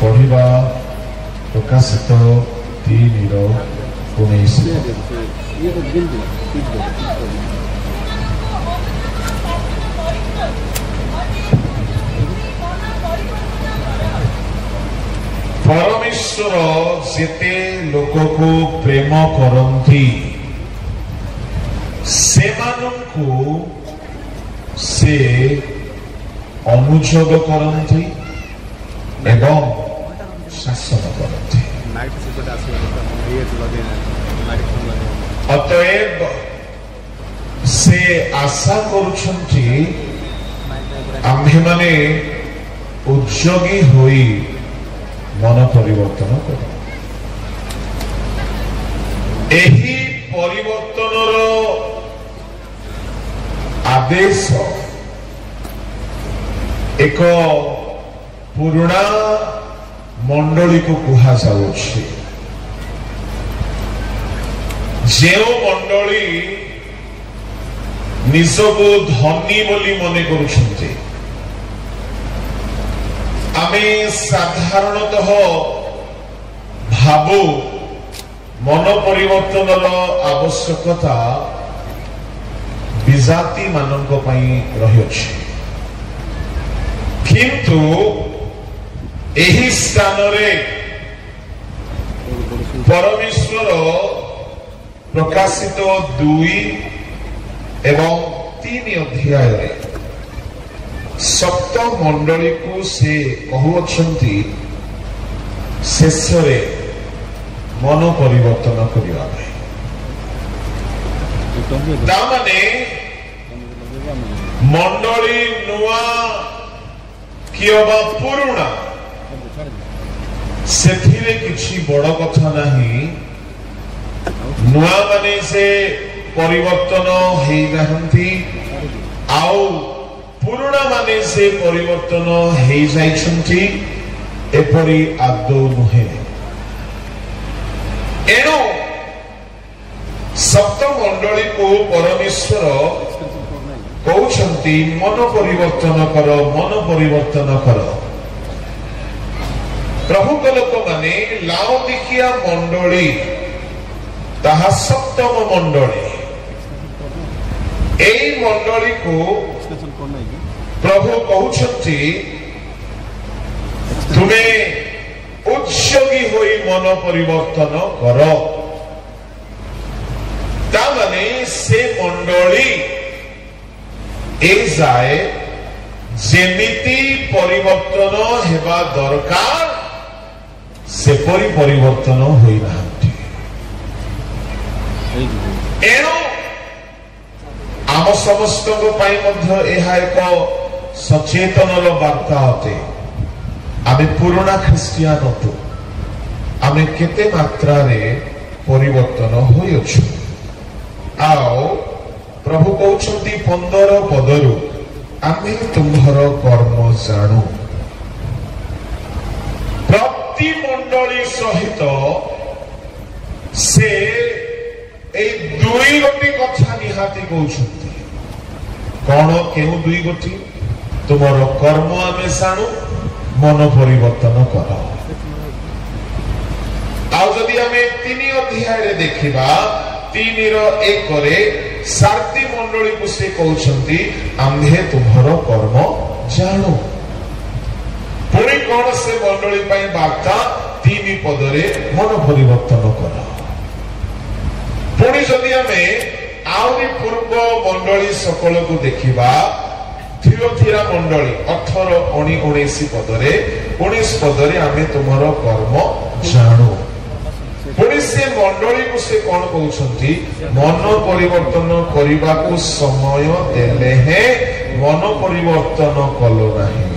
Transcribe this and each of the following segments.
पढ़िबा प्रकाशित 3:19 परमेश्वर जेते लोक को प्रेम करती सेमानंकु से अनुजोग करती एवं शासन करती। अतएव से आशा करुछंती आम्भे माने उद्योगी होई मन परिवर्तन कर एही परिवर्तनर आदेश एक पुराणा मंडली को कहा जाउछि। जेओ मंडली निजको धनी बोली मने करुछन्ते आमे साधारणतः भावो मन परिवर्तनर आवश्यकता विजाति मानक पई रहिछि किंतु एही स्थान रे परमेश्वर प्रकाशित 2 एवं 3 अध्याय रे सप्त मंडली को से कहउछंती शेष रे मन परिवर्तन करिवा तामाने मंडली नुआ किबा पुरुणा सेथिरे किछि बड़ कथा नाही। नुआ माने से परिवर्तन हेई नाहंती आउ पुरुणा माने से परिवर्तन हेई जाइछंती एपरि आदौ नुहे। एणु सप्त मंडली को परमेश्वर कहउछंती मन परिवर्तन कर मन परिवर्तन कर। प्रभु लोक माने लाउदिकिया मंडली ताहा सप्तम मंडली एई मंडली को प्रभु कहउछंती तुमे उद्योगी होई मन परिवर्तन कर। तामाने से मंडली ए जाए जेमिति परिवर्तन हेबा दरकार से परिवर्तन होई नाहंती। एणु आम समस्त पाई मध्य एहा एक सचेतनर वार्ता अटे। आमे पुराना ख्रिस्टियान अटु आमे केते मात्रा रे परिवर्तन होई अछु। आओ प्रभु कहउछंती 15 पदरु आमे तुम्हर कर्म जाणु। प्रति मंडली सहित से ए 2 गोटी कथा निहाती कहउछंती। कोन केउ 2 गोटी तुमर कर्म आमे जाणु मन परिवर्तन कर। आउ जदि आमे 3 अध्याय रे देखिबा 3:1 रे सारती मंडली को से कहउछंती आम्भे तुम्हर कर्म जाणु। पुणी कौन से मंडली पाई वार्ता 3 पदरे मन परिवर्तन कर। पुणी जदि आमे आउरी पूर्व मंडली सकल को देखिबा थियोथिरा मंडली 18 19 पदरे 19 पदरे आमे तुम्हर कर्म जाणु। पुणी से मंडली को से कौन कहउछंती मन परिवर्तन करिबा को समय देले हे मन परिवर्तन कलो नाही।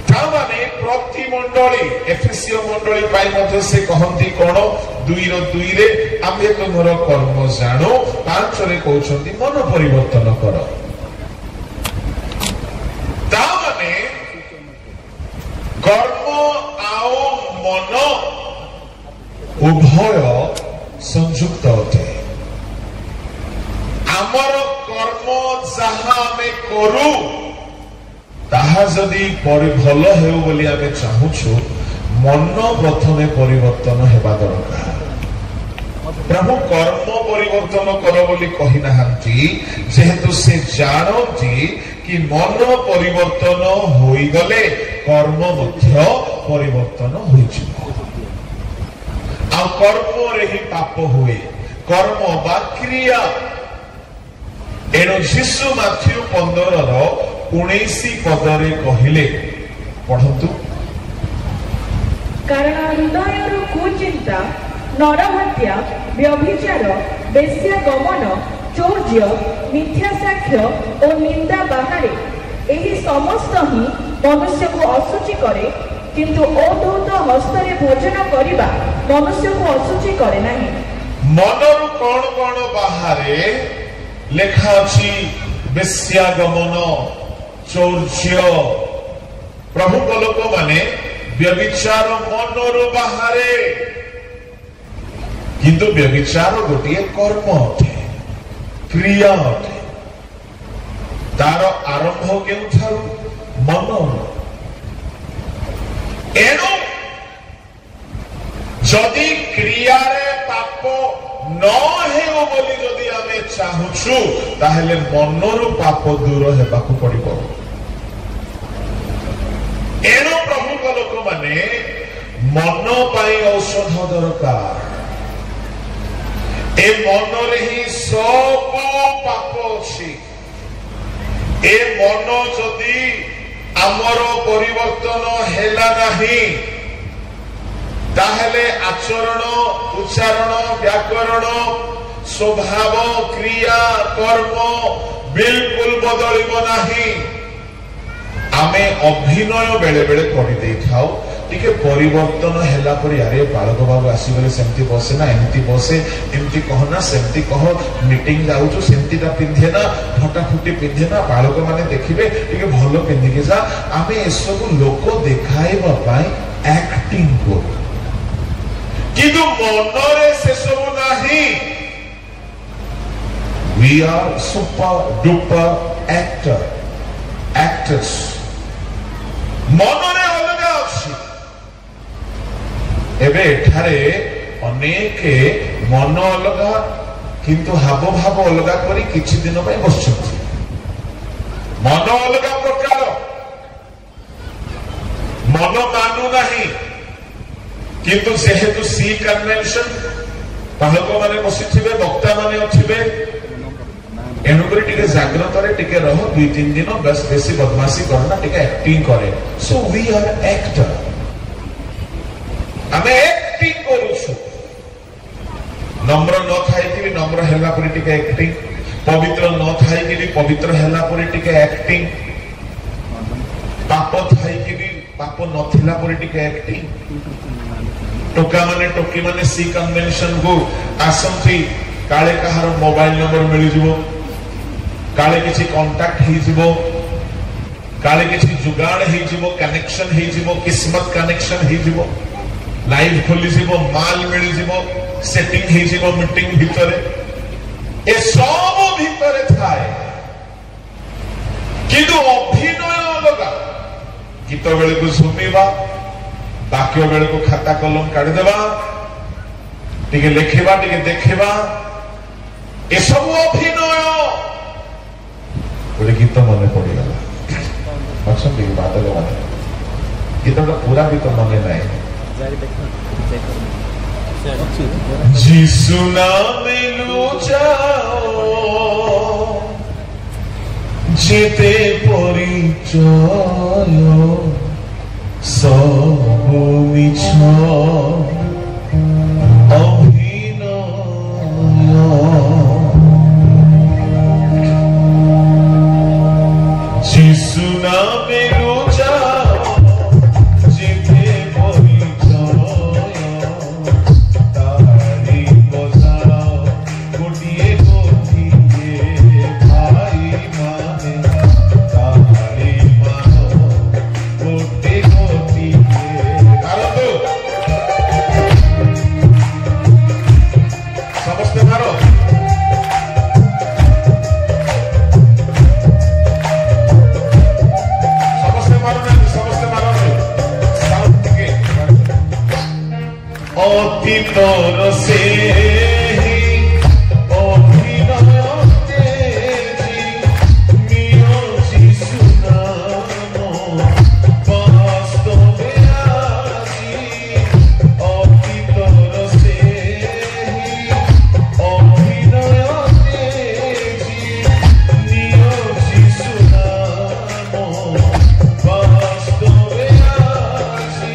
तामाने प्रति मंडली एफेसियो मंडली पाई मध्य से कहंती कोन 2:2 रे आमे तुम्हर कर्म जाणु 5 रे कहउछंती मन परिवर्तन कर। तामाने कर्म आओ मन उभय संयुक्त होते। आमर कर्म जहा आमे करू ताहा जदि भल हेउ बोली आमे चाहूछु मन प्रथमे परिवर्तन हेबा दरकार। प्रभु कर्म परिवर्तन कर बोली कहि नाहंती जेहेतु से जानती कि मन परिवर्तन होई गले कर्म मध्य परिवर्तन होई जिवो। आ कर्म रे ही पाप हुए कर्म बा क्रिया। एणु यीशु माथ्यू 15:19 पदरे कहिले पढ़ंतु। कारण हृदय कुचिंता नरहत्या व्यभिचार बेश्या गमन चौर्य मिथ्या साक्ष्य और निंदा बाहरे एही समस्त ही मनुष्य को असुचि करे किंतु अधौत हस्तरे भोजन करिबा मनुष्य को असुचि करे नाही। मनरु कौन कौन बाहरे लेखा अछि बेश्या गमन चौर्य। प्रभु लोक माने व्यभिचार मनरु बाहरे किंतु व्यभिचार गोटे कर्म अटे क्रिया अटे। तार आरंभ केउठारु मन। एणु जदि क्रिया रे पाप न हेउ बोली जदि आमे चाहुछु ताहेले मनरु पाप दूर हेबाकू पड़िबो। एणु प्रभु लोक माने मन पाई औषध दरकार। ए मन रे ही सब पाप अछि। ए मन जदि आमर परिवर्तन हेला नाही ताहेले आचरण उच्चारण व्याकरण स्वभाव क्रिया कर्म बिल्कुल बदलिब नाही। आमे अभिनय बेले बेले करि देई थाओ टिके परिवर्तन हेला पर यारे बालक बाबू आसीगले सेमती बसे ना एमती बसे एमती कहना सेमती कह मीटिंग जाउछु सेमतीटा पिंधे ना फटाफुटी पिंधे ना बालक माने देखिबे टिके भलो पिंधिके जा। आमे एसबु लोक देखाइबा पई एक्टिंग को किंतु मनरे से सब नाही। We are super duper actors मनरे अलगा अछि। एबे एठारे अनेक मन अलगा किंतु हाव भाव अलगा करी किछि दिन पई बसछथि। मन अलगा प्रकार मन मानु नाही किंतु जेहेतु सी कन्वेंशन पालक माने बसिथिबे वक्ता माने अथिबे एणुकरी टिके जाग्रत रे टिके रह 2-3 दिन बस बेसी बदमाशी करना टिके एक्टिंग करे। So we are actor. आमे एक्टिंग करूछु। नम्र न थाई कि नम्र हेला परि टिके एक्टिंग पवित्र न थाई कि पवित्र हेला परि टिके एक्टिंग पाप थाई कि पाप नथिला परि टिके एक्टिंग। टोका माने टोकी माने सी कन्वेंशन को आसंती काले कहार मोबाइल नंबर मिल जिवो काले किछि कांटेक्ट ही जिवो काले किछि जुगाड़ ही जिवो कनेक्शन ही जिवो किस्मत कनेक्शन ही जिवो लाइव खोली जिवो माल मिल जिवो सेटिंग ही जिवो मीटिंग भितरे ए सब भितरे थाए किंतु अभिनय अलगा। गीत बेले को सुनिबा वाक्य बेले को खाता कलम काढ़ी देबा टिके लिखिबा टिके देखिबा ए सब अभिनय। गोटे गीत मन पड़गला अच्छे बादल माने गीतटा पूरा गीत मन ना जीसु नामे लो जाओ जेते परिचय सब मिछ अभिनय। जीसु नामे लो जाओ जेते परिचय तारी बजाओ गोटिए गोटिए भाई माने तारी मानो गोटे गोटिए। অতীতর সেই অভিনয়তে নিয় যিশু নাম বাস্তবে আজি অতীতর সেই অভিনয়তে নিয় যিশু নাম বাস্তবে আজি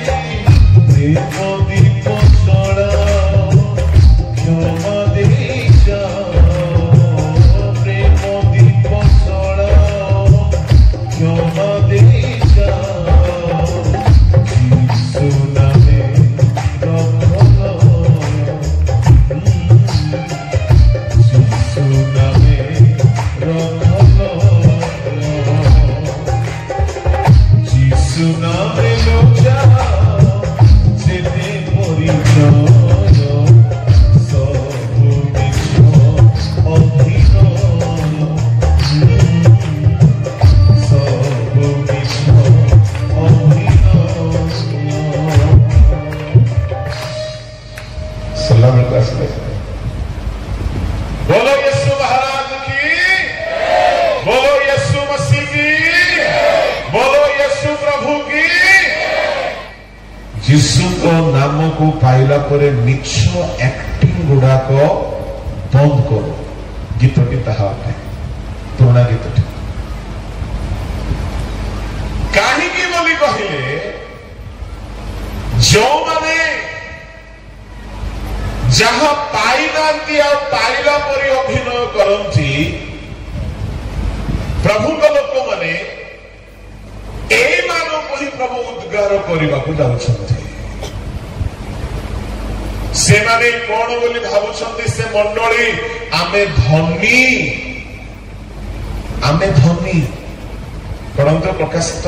প্রেম দীপ জলাও ক্ষমা দেই যাও প্রেম দীপ জলাও ক্ষমা দেই যাও যিশু নামে যিশু নামে যিশু নামে লজ্জা যেতে পরিচয় সবু মিছ অভিনয় সবু মিছ অভিনয় सलाम बोलो यीशु महाराज की बोलो यीशु मसीह की बोलो यीशु प्रभु की यीशु को नाम को पाइला परे मिछ एक्टिंग गुड़ाक बंद करो गीतटी ताहा पुराणा गीतटी काहीकि बोली कहिले जो माने जहाँ पाइनांती आ पाइला परी अभिनय करंती प्रभु को लोक माने ए मानो को ही प्रभु उद्गार करबा को जाउछंती से माने कोन बोली भाबुछंती से मंडली आमे धनी परंतु प्रकाशित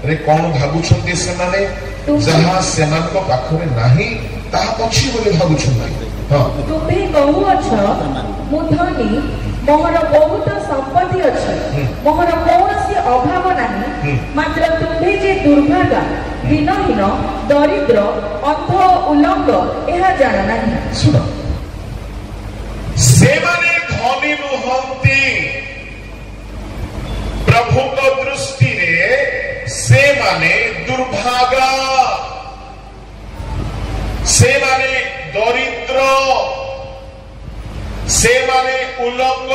रे कोन भाबुछंती से माने जहाँ सेमान को पाखरे नाही ताहा पछी बोली भाबुछन नाही हां तुमे कहूअछ मु धनी मोहर बहुत संपत्ति अछि मोहर कौनसी अभाव नाही मात्र तुम्हे जे दुर्भागा दिनहीन दरिद्र अंध उलंग एहा जाना नाही सुन से माने धनी नुहंती प्रभु को दृष्टि रे से माने दुर्भागा से माने दरिद्र से माने उलंग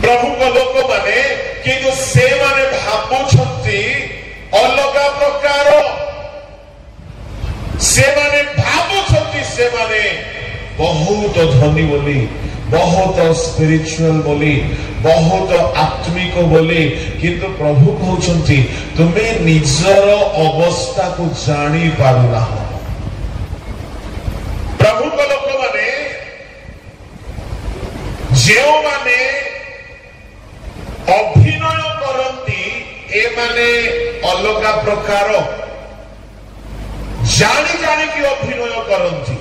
प्रभु को लोक माने किंतु से माने भाबुछंती अलगा प्रकार से माने भाबुछंती से माने बहुत धनी बोली बहुत स्पिरिचुअल बोली बहुत आत्मिक बोली किंतु प्रभु कहउछंती तुमे निजर अवस्था को जानी पारुना प्रभु को लोक माने जेओ माने अभिनय करंती ए माने अलगा प्रकार जानी जानी कि अभिनय करंती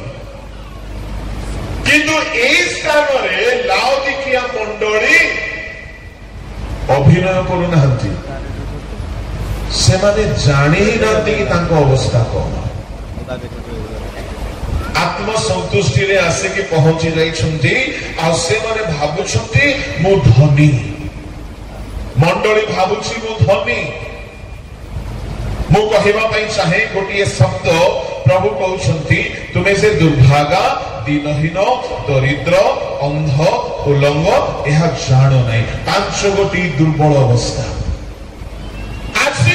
किंतु ए स्थान रे लाउदिकिया मंडली अभिनय करू नाहंती से माने जानी ही नाहंती कि तांको अवस्था कोन आत्म संतुष्टि रे आसे कि पहुंची जाई छंती आ से माने भाबुछंती मु धनी मंडली भाबुछि मु धनी मु कहिबा पई चाहे गोटिए शब्द प्रभु कहउछंती तुमे से दुर्भागा दिनहीन दरिद्र अंध उलंग यह जान नहीं पांच गोटी दुर्बल अवस्था आज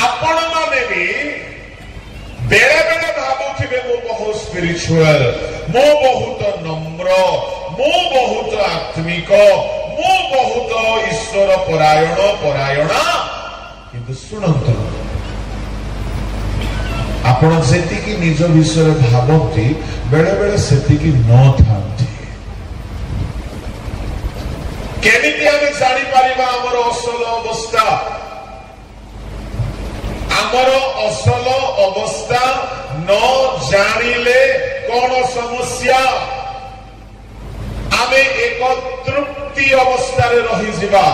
आपण माने भी बेले बेले भाबुथिबे मो बहुत स्पिरिचुअल मो बहुत नम्र मो बहुत आत्मिक मो बहुत ईश्वर परायण किंतु सुनंतु आपण सेतिकी निज विषय भावती बेले बेले सेतिकी न थांती केमिति आमे जानि परिबा हमर असल अवस्था हमर असल अवस्था न जानिले कोन समस्या आमे एक तृप्ति अवस्था रे रही जिबा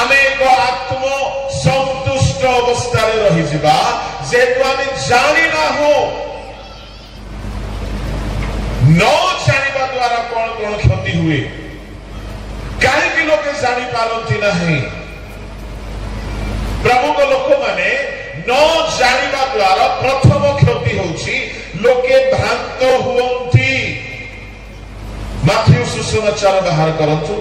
आमे एक आत्म संतुष्ट रही जेहेतु आम जानी ना हो न जानिबा द्वारा कौन कौन क्षति हुए कहीं लोके जानी पारती नहीं प्रभु को लोक माने न जानिबा द्वारा प्रथम क्षति होची लोके भ्रांत हुवंती। माथ्यू सुसमाचार बाहर करंतु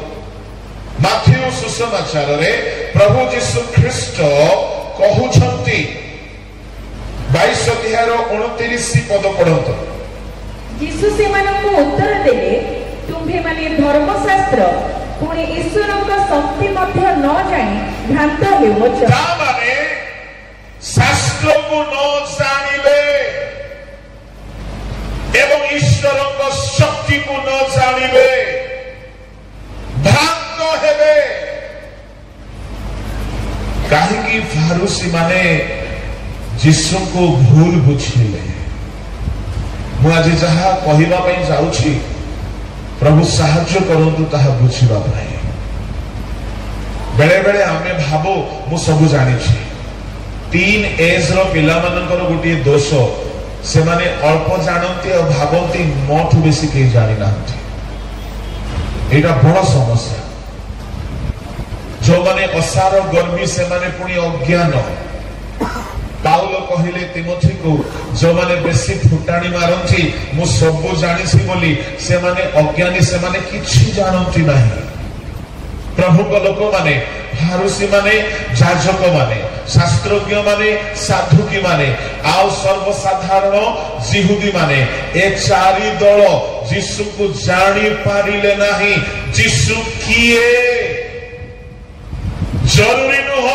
माथ्यू सुसमाचार रे प्रभु यीशु ख्रीष्ट कहउछंती 22 अध्याय 29 पद पढ़ंतु। यीशु सेमानकु उत्तर देले तुम्भे माने धर्मशास्त्र पुणी ईश्वरक शक्ति मध्य न जानि भ्रांत हेउछ। ता माने शास्त्र को न जानिले एवं ईश्वरक शक्ति को न जानिले भ्रांत हेबे। कहीं फारूसी माने यीशु को भूल बुझिले। मुझे जहाँ कहवा जाऊँ प्रभु साहाଯ୍य करंतु ताहा बुझिबा पई। बेले बेले आमे भाबो मु सब जानी छी। 3 एज रो पिला मानकर गोटे दोष से माने अल्प जानती और भाबंती मोठु बेसी के जानी नांती। एटा बड़ समस्या। जो माने असार गर्मी से माने पुणी अज्ञान। पाउल कहले तिमोथी को जो माने बेसी फुटाणी मारंती मु सब जानी सी बोली से माने अज्ञानी से माने किछि जानंती नहीं। प्रभु को लोक माने फारूसी माने जाजक माने शास्त्रज्ञ माने साधुकी माने आउ सर्वसाधारण जिहुदी माने ए चारि दल यीशु को जानी पारिले नहीं। यीशु किए जरूरी नुह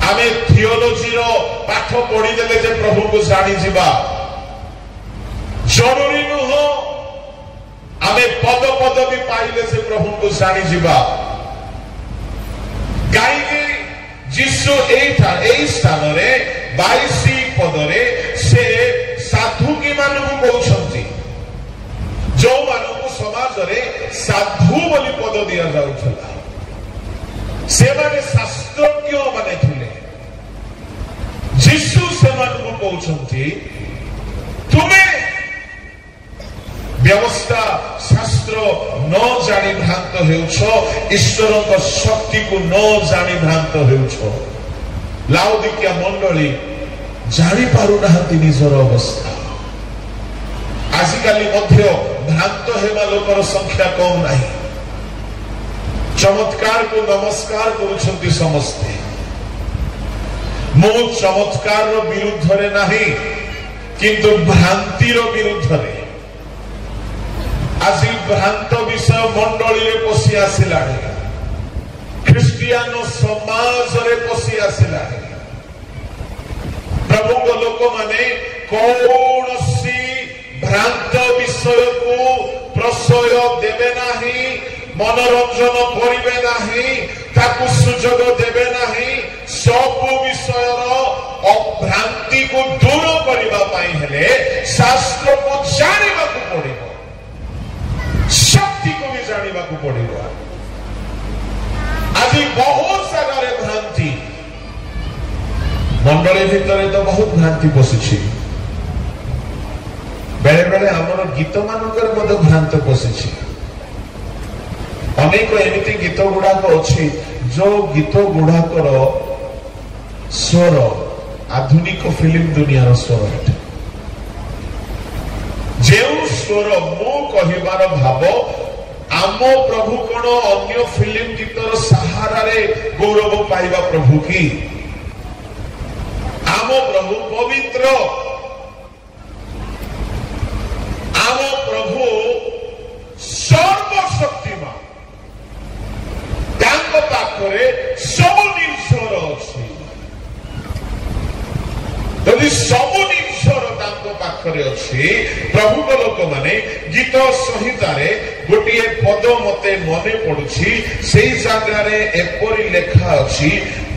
आमे थियोलॉजी रो पाठ पढ़ी देले जे प्रभु को जानी जिबा जरूरी नुह। आमे पद पद भी पाइले से प्रभु को जानी जिबा कहीं यीशु एई स्थान रे 22 पद रे से साधु की मानकु कहउछंती जो मानकु समाज रे साधु बोली पद दिया जाउछला। से माने शास्त्रज्ञ माने थिले। यीशु से मानकु कहउछंती तुमे व्यवस्था शास्त्र न जानी भ्रांत हेउछ ईश्वर को शक्ति को न जानी भ्रांत हेउछ। लाउदिकिया मंडली जानी पारु नाहंती निजर अवस्था। आजिकाली मध्य भ्रांत हेबा लोकर संख्या कम नहीं। चमत्कार को नमस्कार करुछंती समस्ते। मो चमत्कार रो विरुद्ध रे नहीं किंतु भ्रांति रो विरुद्ध रे। आज भ्रांत विषय मंडली रे पसी आसिला। ख्रिस्टियान समाज रे पसी आसिला। प्रभु को लोक माने कौनसी भ्रांत विषय को प्रशय देबे नाही, मनोरंजन करिबे नाही, ताकु सुजोग देबे नाही। सब विषय अभ्रांति को दूर करबा पई हेले शास्त्र को जानिबा को पड़िबो, शक्ति को भी जानिबा को पड़िबो। आज बहुत जगह भ्रांति मंडली भितर तो बहुत भ्रांति पशिछि। बेले बेले आमर गीत मानकर मध्य भ्रांत पशिछि। अनेक एमिति गीत गुड़ाक अच्छी जो गीत गुड़ाकर स्वर आधुनिक फिल्म दुनियार स्वर अटे। जो स्वर मु कहिबार भाव आम प्रभु कौन अन्य फिल्म गीतर सहारा रे गौरव पाइबा प्रभु की। आम प्रभु पवित्र, आम प्रभु सर्वशक्तिमान, तांको पाखरे सब निर्भर अछि। यदि सब निर्भर तांको पाखरे अछि, प्रभु को लोक माने गीत संहिता रे गोटिए पद मते मने पडुछि। सेई जागा रे एपरि लेखा अछि,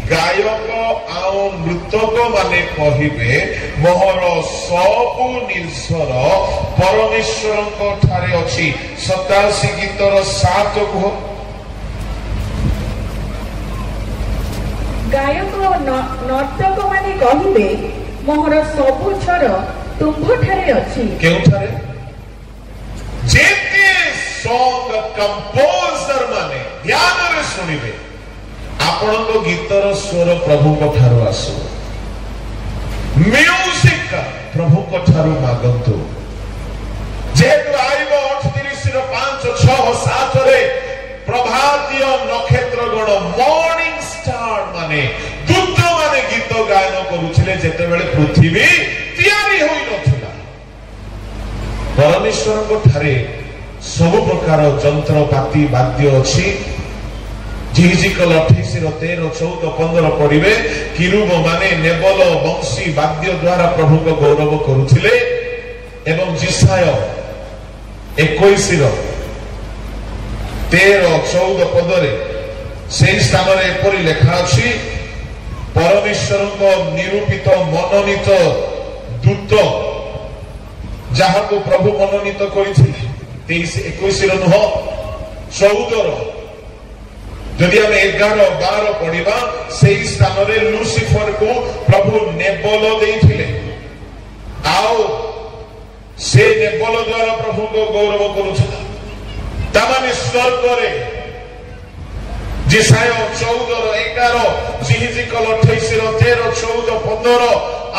गायक आउ नृतक माने कहिबे मोहर सब निर्भर परमेश्वर ठारे अछि। 87 गीतर 7 गायक नर्तक माने कहिबे मोहर सबु छर तुम्भठारे अछि केउठारे जेते सॉन्ग कंपोजर माने ध्यान रे सुनिबे आपण को गीतर स्वर प्रभु को ठारो आसु म्यूजिक प्रभु को ठारो मागंतु जेतु आइबो 38 रो 5 6 7 रे प्रभातीय नक्षत्र गण मॉर्निंग स्टार माने दूत माने गीत गायन करूछले जेते बेले पृथ्वी तयारी होई नथिला परमेश्वर को ठारे सब प्रकार यंत्रपाती वाद्य अछि झिझिकल 28 रो 13 14 15 पढ़िबे किरुब माने नेबल बंशी वाद्य द्वारा प्रभु को गौरव करूथिले एवं जिसाय 21 रो 13 14 पदरे सेही स्थान रे एपरि लेखा अछि परमेश्वर को निरूपित मनोनीत दूत जहा को प्रभु मनोनीत करिथिले 23 21 रो नह 14 रो जदि हम 11 12 पढ़िबा सेही स्थान रे लूसीफर को प्रभु नेबल देइथिले आओ से नेबल द्वारा प्रभु को गौरव करूछला तामाने स्वर्ग रे जिसाय 14 रो 11 जिहिजिकल 28 रो 13 14 15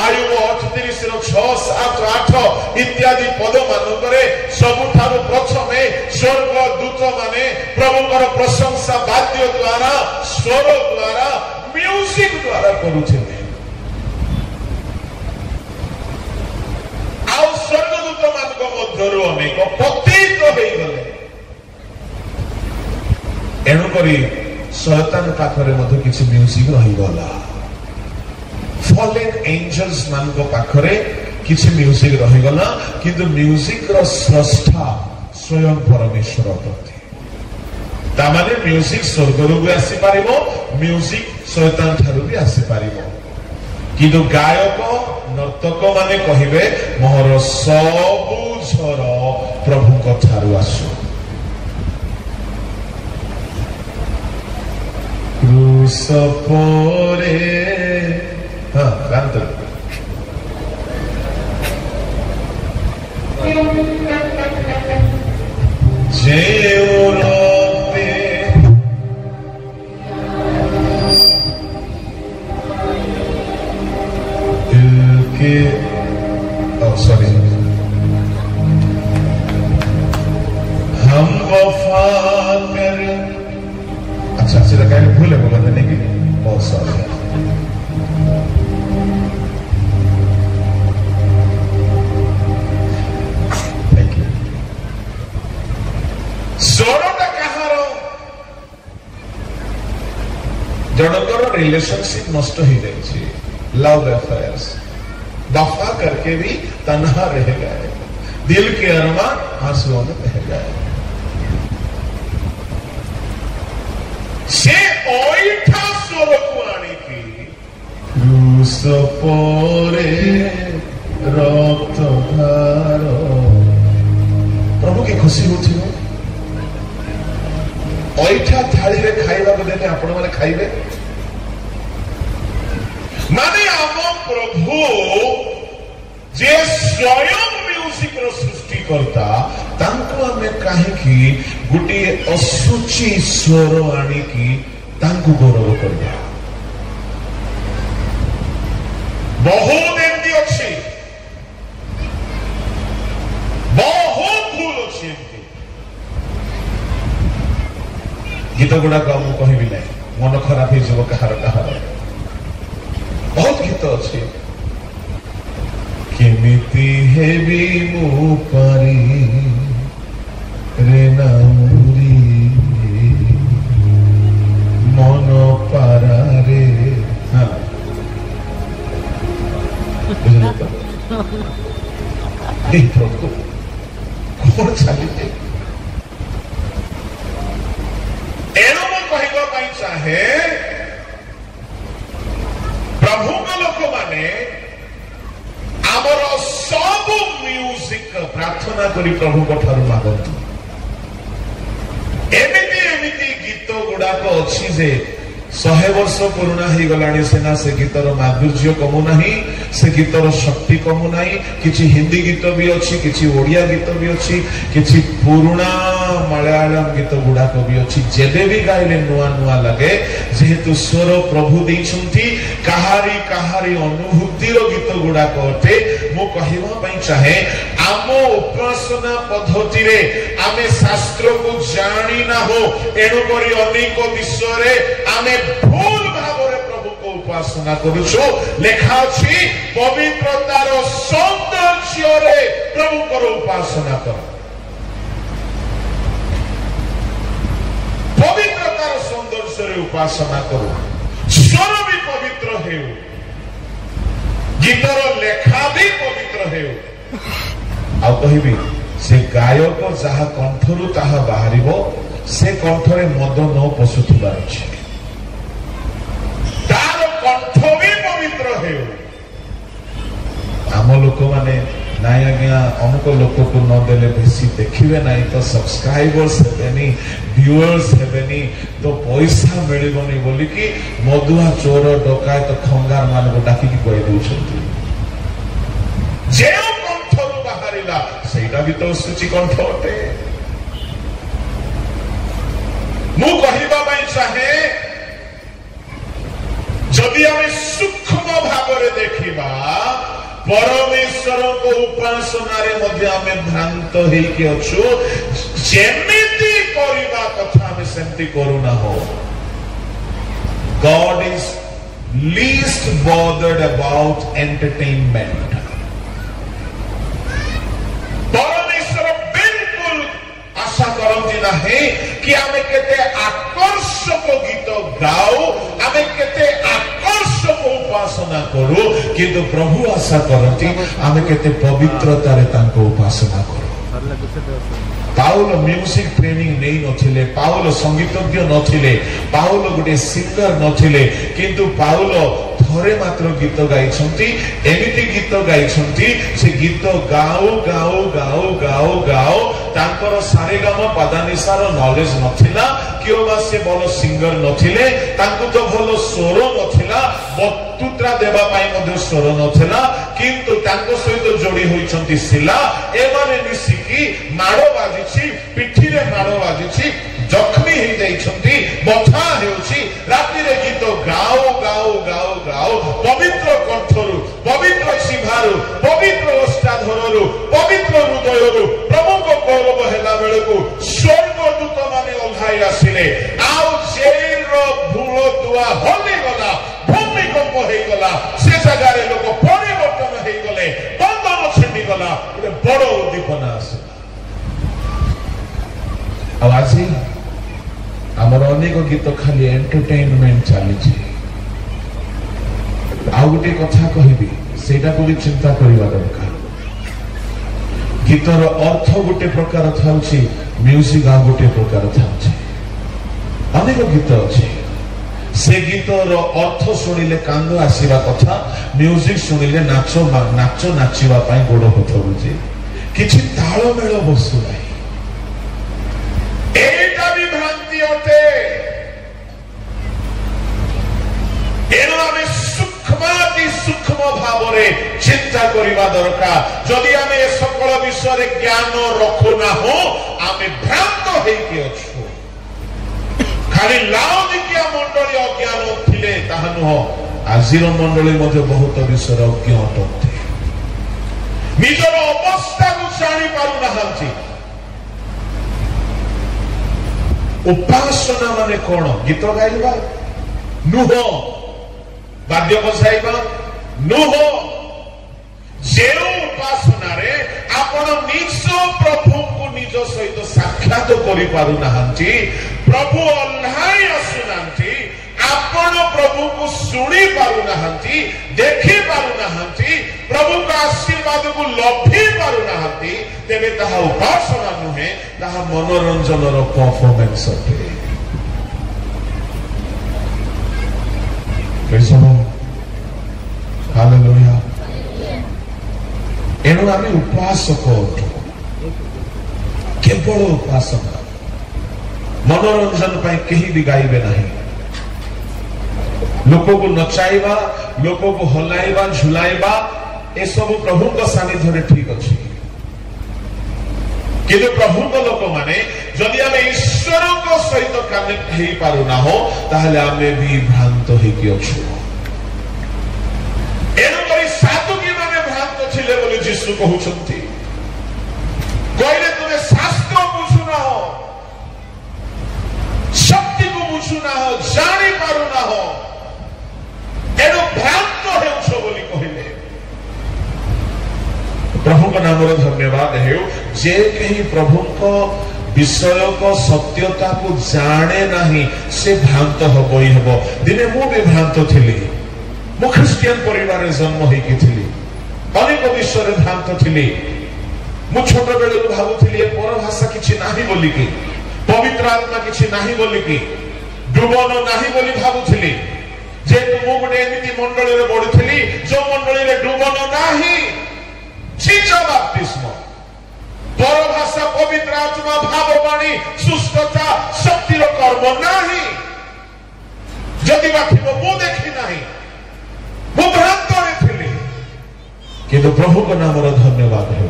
आयुब 38 रो 6 7 8 इत्यादि पद मानकरे सबुठारु प्रथमे स्वर्ग दूत माने प्रभुकर प्रशंसा वाद्य द्वारा स्वर द्वारा म्यूजिक द्वारा करूछले आउ स्वर्गदूत मानक मध्यरु अनेक पतित होई गले एणु करी शैतान पाखरे मध्य किछि म्यूजिक रहि गला फॉलेन एंजल्स मानक पाखरे किछि म्यूजिक रहि गला किंतु म्यूजिक रो स्रष्टा स्वयं परमेश्वर प्रति तामाने म्यूजिक स्वर्गरु भी आसी पारिबो म्यूजिक शैतान थारु भी आसी पारिबो किंतु गायक नर्तक माने कहिबे मोहर सबु झर प्रभु को थारु आसु क्रूस परे हाँ गांत जेउरते दिल के सॉरी हम वफा कर अच्छा सीधा कहीं भूले बोला देने की बहुत सारे thank you सोरटा Kahar Jankar relationship नष्ट हो जाए लव अफेयर्स वफा करके भी तन्हा रह गए दिल के अरमान आंसुओं में बह गए से ओइठा स्वर को आने की क्रूस परे रक्त धार प्रभु की खुशी होती हो ओइठा थाली रे खाइबा को देते आपण माने खाइबे माने आम प्रभु जे स्वयं म्यूजिक रो सृष्टि करता तांको हमें काहे की गुटी असुचि स्वर आनी की तांको गौरव करबा बहुत एमती अच्छी बहुत भूल अच्छी एमती गीत गुड़ा को हम कहबी नहीं मन खराब हो जब कहार कहार बहुत गीत अच्छी केमिति हेबी मु पारी रे नामुरी मन पारा रे हाँ प्रभु कौन चली एणु मु कहवा चाहे प्रभु लोक माने आमर सब म्यूजिक प्रार्थना करी प्रभु को ठारू मागंतु एमिति एमिति गीत गुड़ाक अच्छी जे 100 वर्ष पुराना ही गलानी सेना से गीतर माधुर्य कमु नहीं, से गीतर शक्ति कमु नहीं। किछि हिंदी गीत भी अच्छी, किछि ओडिया गीत भी अच्छी, किछि पुराना मलयालम गीत गुड़ाक भी अच्छी। जेबे भी गाइले नुआ नुआ लगे, जेहेतु स्वर प्रभु देइछंती काहारी काहारी अनुभूतिर गीत गुड़ाक अटे। मु कहिबा पई चाहे आम उपासना पद्धति रे आमे शास्त्र को जानी ना हो, एणु करी अनेक विषय रे आमे भूल भावरे प्रभु को उपासना करूछु। लेखा अछि पवित्रतार सौंदर्य रे प्रभु को उपासना कर। पवित्रतार सौंदर्य रे उपासना करू, स्वर भी पवित्र हेउ, गीतर लेखा भी पवित्र हेउ। आ कहिबी से गायक जहा कंठरू ताहा बाहरिबो, से कंठरे मद न पशुथिबार अछि, तार कंठ भी पवित्र हेउ। आम लोक माने नाई आज्ञा अमुक लोक को न देले बेसी देखिबे नाही तो सब्सक्राइबर्स हेबेनी, व्यूअर्स हेबेनी, तो पैसा मिलिबनी बोली कि मधुआ चोर डकायत खंगार मान को डाकी कि कहि दउछंती। जे कंठरू बाहरिला सेटा भी तो सूची कंठ अटे। मु कहिबा पई चाहे जदि आमे सूक्ष्म भावरे देखिबा परमेश्वर को उपासना रे मध्य आमे भ्रांत हेकि अछु। जेमिति करिबा कथा आमे सेमति करू ना हो। God is least bothered about entertainment. परमेश्वर बिल्कुल आशा करती नहीं कि आमे केते आकर्षक गीत गाओ, आमे केते आकर्षक उपासना करू, किंतु प्रभु आशा करती आमे केते पवित्रता रे तांको उपासना करू। पाउल म्यूजिक ट्रेनिंग नहीं नथिले, पाउल संगीतज्ञ नथिले, पाउल गोटे सिंगर नथिले, किंतु पाउल थरे मात्र गीत गाइछंती। एमिति गीत गाइछंती, से गीत गाओ गाओ गाओ गाओ गाओ तांकर सारेगाम पादानिसार नॉलेज नथिला, कियो बा से भलो सिंगर नथिले, तांको तो भलो स्वर नथिला, बक्तृता देबा पाई मध्ये स्वर नथिला, किंतु तांको सहित जोड़ी होइछंती शिला। एमाने मिसिकी माडो बाजिछि, पिठी रे माडो बाजिछि, जख्मी हो जाइछंती, बथा हेउछि। राति रे गीत गाओ गाओ गाओ गाओ पवित्र कंठरू, पवित्र सिंहारू, पवित्र ओष्ठाधररू, पवित्र हृदयरू प्रभु को गौरव हेला बेलकू स्वर्गदूत माने ओल्हाई आसिले। आउ जेल रो भूल दुआ होली गला, भूमिकंप हेई गला, से जगह रे लोक परिवर्तन हेई गले, बंधन छिंडी गला, गोटे बड़ उद्दीपना आसिला। आज आमर अनेक गीत खाली एंटरटेनमेंट चली। आउ गोटे कथा कहबी, सेटा को भी चिंता करबा दरकार। गीतर अर्थ गोटे प्रकार थाउछि, म्यूजिक आ गोटे प्रकार थाउछि। अनेक गीत अछि, से गीतर अर्थ सुनिले कांद आसीबा कथा, म्यूजिक सुनिले नाच नाचिबा पई गोड़ होथबुजी, किछि ताळमेळ बसु नाही। एटा भी भ्रांति होते। एनु आमे सूक्ष्माति सूक्ष्म भावरे चिंता करिबा दरकार। जदि आमे ए सकल विषय रे ज्ञान रखु ना हो, आमे भ्रांत हेकि अछु। खाली लाउदिकिया मंडली अज्ञान थिले ताहा नुह, आजिर मंडली मध्ये बहुत विषय अज्ञ अटते। निजर अवस्था को जानि पारु नाहांती। उपासना माने कौन? गीत गाइबा नुह, वाद्य बजाइबा नुह। जे उपासना रे आपण निज प्रभु को निज सहित साक्षात करि पारु नाहांती, प्रभु अल्लाही आसुनांती, आपण प्रभु को सुनी पारु नाहांती, देखि पारु नाहांती, प्रभु का आशीर्वाद को लभी पारु नाहांती, तेबे ताहा उपासना नुहे, ताहा मनोरंजन रो परफॉर्मेंस अटे। हालेलुया। एणु आमे उपासक अटु, केवल उपासना। मनोरंजन पाई केही भी गाइबे नहीं। लोक को नचाइबा लोक को हलाइबा झुलाइबा ए सब प्रभु का सानिध्य ठीक अच्छी किंतु प्रभु लोक माने जदि आम ईश्वर सहित कनेक्ट हो पारुना हो ताहले आमे भी भ्रांत होइकी अछु एणुकरी साधुकी माने भ्रांत थिले बोली यीशु कहउछंती कहले तुमे शास्त्र बुझुना हो शक्ति को बुझुना हो जानी पारुना हो एणु भ्रांत हेउछ बोली कहले प्रभु का नाम धन्यवाद है जे कहीं प्रभु को विषय को सत्यता को जाने नहीं से भ्रांत हबो ही हबो दिने मु भी भ्रांत थिली मु ख्रिस्टियन परिवार जन्म होइकी थिली अनेक विषय भ्रांत थिली मु छोट बेले भाबुथिली ए पर भाषा किछि नाही बोली की पवित्र आत्मा किछि नाही बोली की डुबन नाही बोली भाबुथिली जे मु गुटे एमिति मंडली रे बढिथिली जो मंडली रे डुबन नाही शिक्षा बाप्तिस्म परभाषा पवित्र आत्मा भाववाणी सुस्थता शक्तिर कर्म नाही जदि बाथिब मु देखि नाही मु भ्रांत रे थिली किंतु प्रभु को नाम धन्यवाद है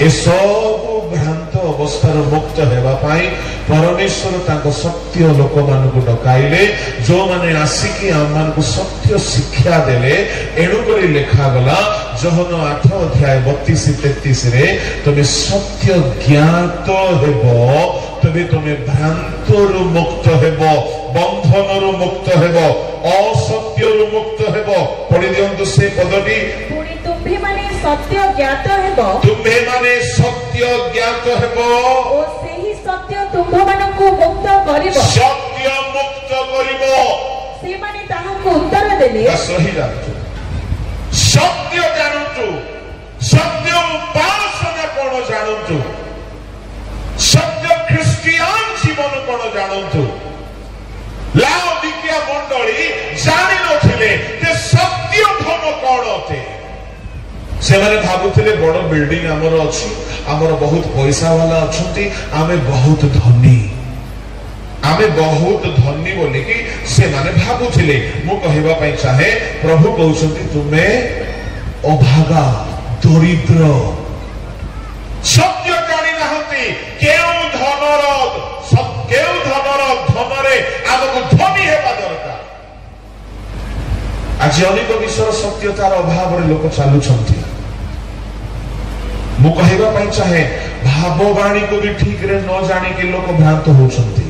ए सब भ्रांत अवस्थार मुक्त हेबा पाई परमेश्वर तांको सत्य लोक मानकु डकाइले जो माने आसिकी आम मानकु सत्य शिक्षा देले एणु करी लेखा गला जोहन 8 अध्याय 32-33 रे तमे सत्य ज्ञात हेबो तबे तमे भ्रांतरु मुक्त हेबो बंधनरु मुक्त हेबो असत्यरु मुक्त हेबो पढि दियंतु से पदटी पुणी तुम्भे माने सत्य ज्ञात हेबो तुम्भे माने सत्य ज्ञात हेबो ओ सेही सत्य तुम्भ मानकु मुक्त करिवो सत्य मुक्त करिवो से माने ताहाकु उत्तर देले सही जानु सत्य जानतु सत्य उपासना कोन जानतु सत्य क्रिश्चियन जीवन कोन जानतु लाओदिकिया मंडली जानि नथिले ते सत्य धर्म कोन अते से माने भाबुथिले बड़ बिल्डिंग हमर अछि हमर बहुत पैसा वाला अछंती आमे बहुत धनी बोली कि से माने भाबुथिले मु कहिबा पई चाहे प्रभु कहउछंती तुमे अभागा दरिद्र सत्य जानि नहंती केउ धनर धनरे आमको धनी हेबा दरकार आज अनेक विषय सत्यतार अभाव रे लोक चालुछंती मु कहिबा पई चाहे भाववाणी को भी ठीक रे न जानि के लोक भ्रांत होछंती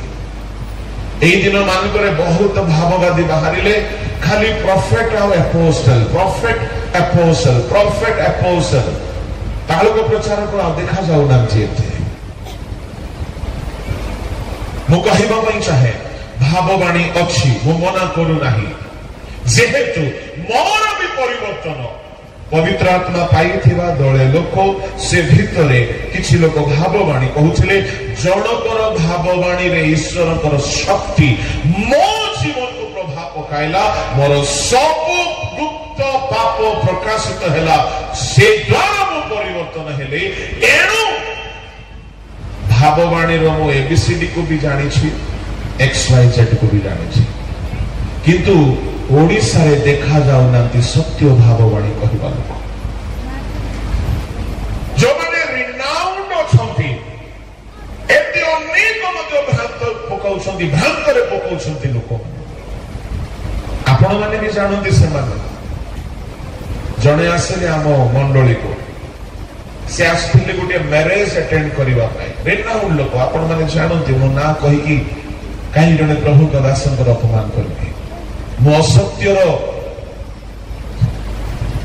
एई दिन मानकरे बहुत भाववादी बाहरिले खाली प्रॉफिट और एपोस्टल तालो को प्रचार को देखा जाउ ना जेते मु कहिबा पई चाहे भाववाणी अछि मु मना करू नाही जेहेतु मोर भी परिवर्तन पवित्र आत्मा पाइथिबा दळे लोक से भितरे किछि लोक भाववाणी कहउथिले जणकर भाववाणी रे ईश्वरकर शक्ति मो जीवन को प्रभाव पकाइला मोर सब गुप्त पाप प्रकाशित हैला से द्वारा मो परिवर्तन हेले एणु भाववाणी रो मो एबीसीडी को भी जानि छी XYZ को भी जानि छी किंतु ओडिसा रे देखा जाउ नांती सत्य भाववाणी कहिबा लोक जो माने रिनाउंड अछंती एते अनेक मध्य भ्रांत पकाउछंती भ्रांत रे पकाउछंती लोक आपण माने भी जानंती से माने जणे आसले आम मंडली को से आसथिले गुटे मैरेज अटेंड करिवा पाई रिनाउंड लोक आपण माने जानंती मो ना कहि कि काई जणे प्रभु का दासन को अपमान करबे मो असत्यर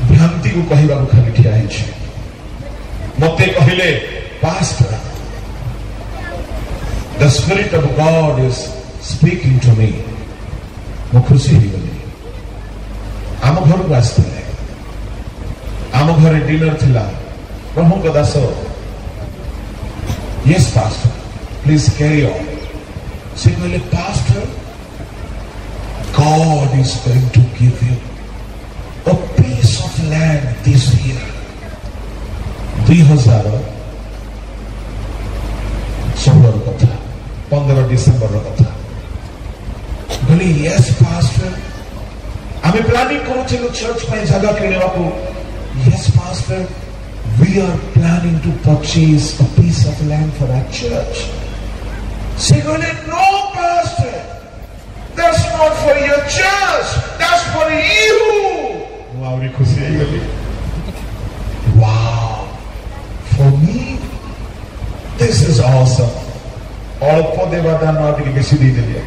भ्रांति को कहिबा को खाली ठिया है मते कहिले pastor the spirit of God is speaking to me मो खुशी ही गली आम घर को आस्ते आम घर डिनर थिला प्रभु का दास yes pastor please carry on से कहले pastor God is going to give you a piece of land this year. 2016 कथा 15 डिसेंबर कथा बोली यस पास्टर आमे प्लानिंग करूथिलु चर्च पे जगह किणवाको yes pastor we are planning to purchase a piece of land for our church she said no pastor that's not for your church that's for you wow ri khushi hai gali wow for me this is awesome alpo deva dana adiki beshi de deli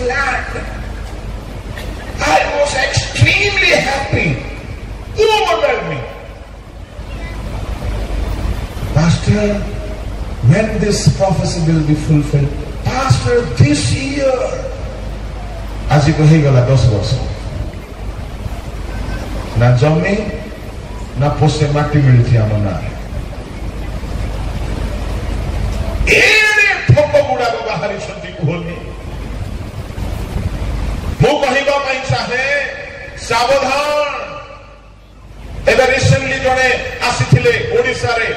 land. I was extremely happy, overwhelming. Pastor, when this prophecy will be fulfilled? Pastor, this year. As you go, he gala 10 वर्ष. ना जमी, ना पोसे माटी मिलती आमना. Array ठोको गुड़ा को बाहरी छंती कुहनी. मु कहिबा पई चाहे सावधान एबे रिसेंटली जने आसीथिले ओडिसा रे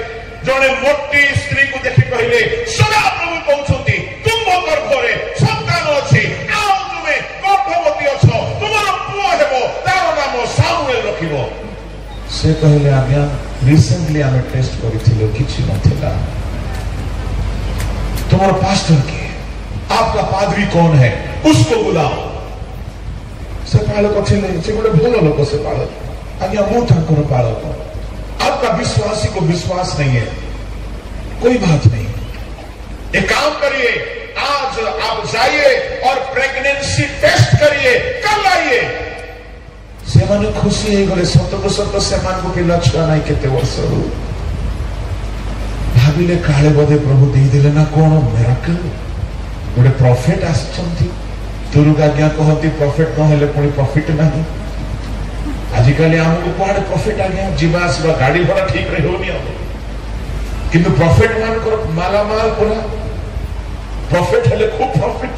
जने मोटी स्त्री को देखि कहिले सदा प्रभु कहउछंती तुम गर्भरे संतान अछि आउ तुमे गर्भवती अछ तुमर पुओ हेबो तार नाम सामुएल रखिबो से कहले आज्ञा रिसेंटली आमे टेस्ट करिथिलो किछि नथिला तुम्हारा पास्टर के आपका पादरी कौन है उसको बुलाओ से पालक अच्छे से गोटे भल लोक से पालक आज्ञा मु ठाकुर पालक आपका विश्वासी को विश्वास नहीं है कोई बात नहीं एक काम करिए आज आप जाइए और प्रेगनेंसी टेस्ट करिए कल आइए से माने खुशी है गले सत से मान को पिला छुआ नहीं केते वर्ष भाविले काले बदे प्रभु दे देले ना कोन मिराकल गोटे प्रॉफिट आछंती दुर्गा आज्ञा कहती प्रॉफिट न हेले पुणी प्रॉफिट नहीं आजिकल आमको कुआडे प्रॉफिट आज्ञा जीवा आसवा गाड़ी भड़ा ठीक रे होनी किंतु प्रॉफिट मान कर माला माल पूरा प्रॉफिट हेले खूब प्रॉफिट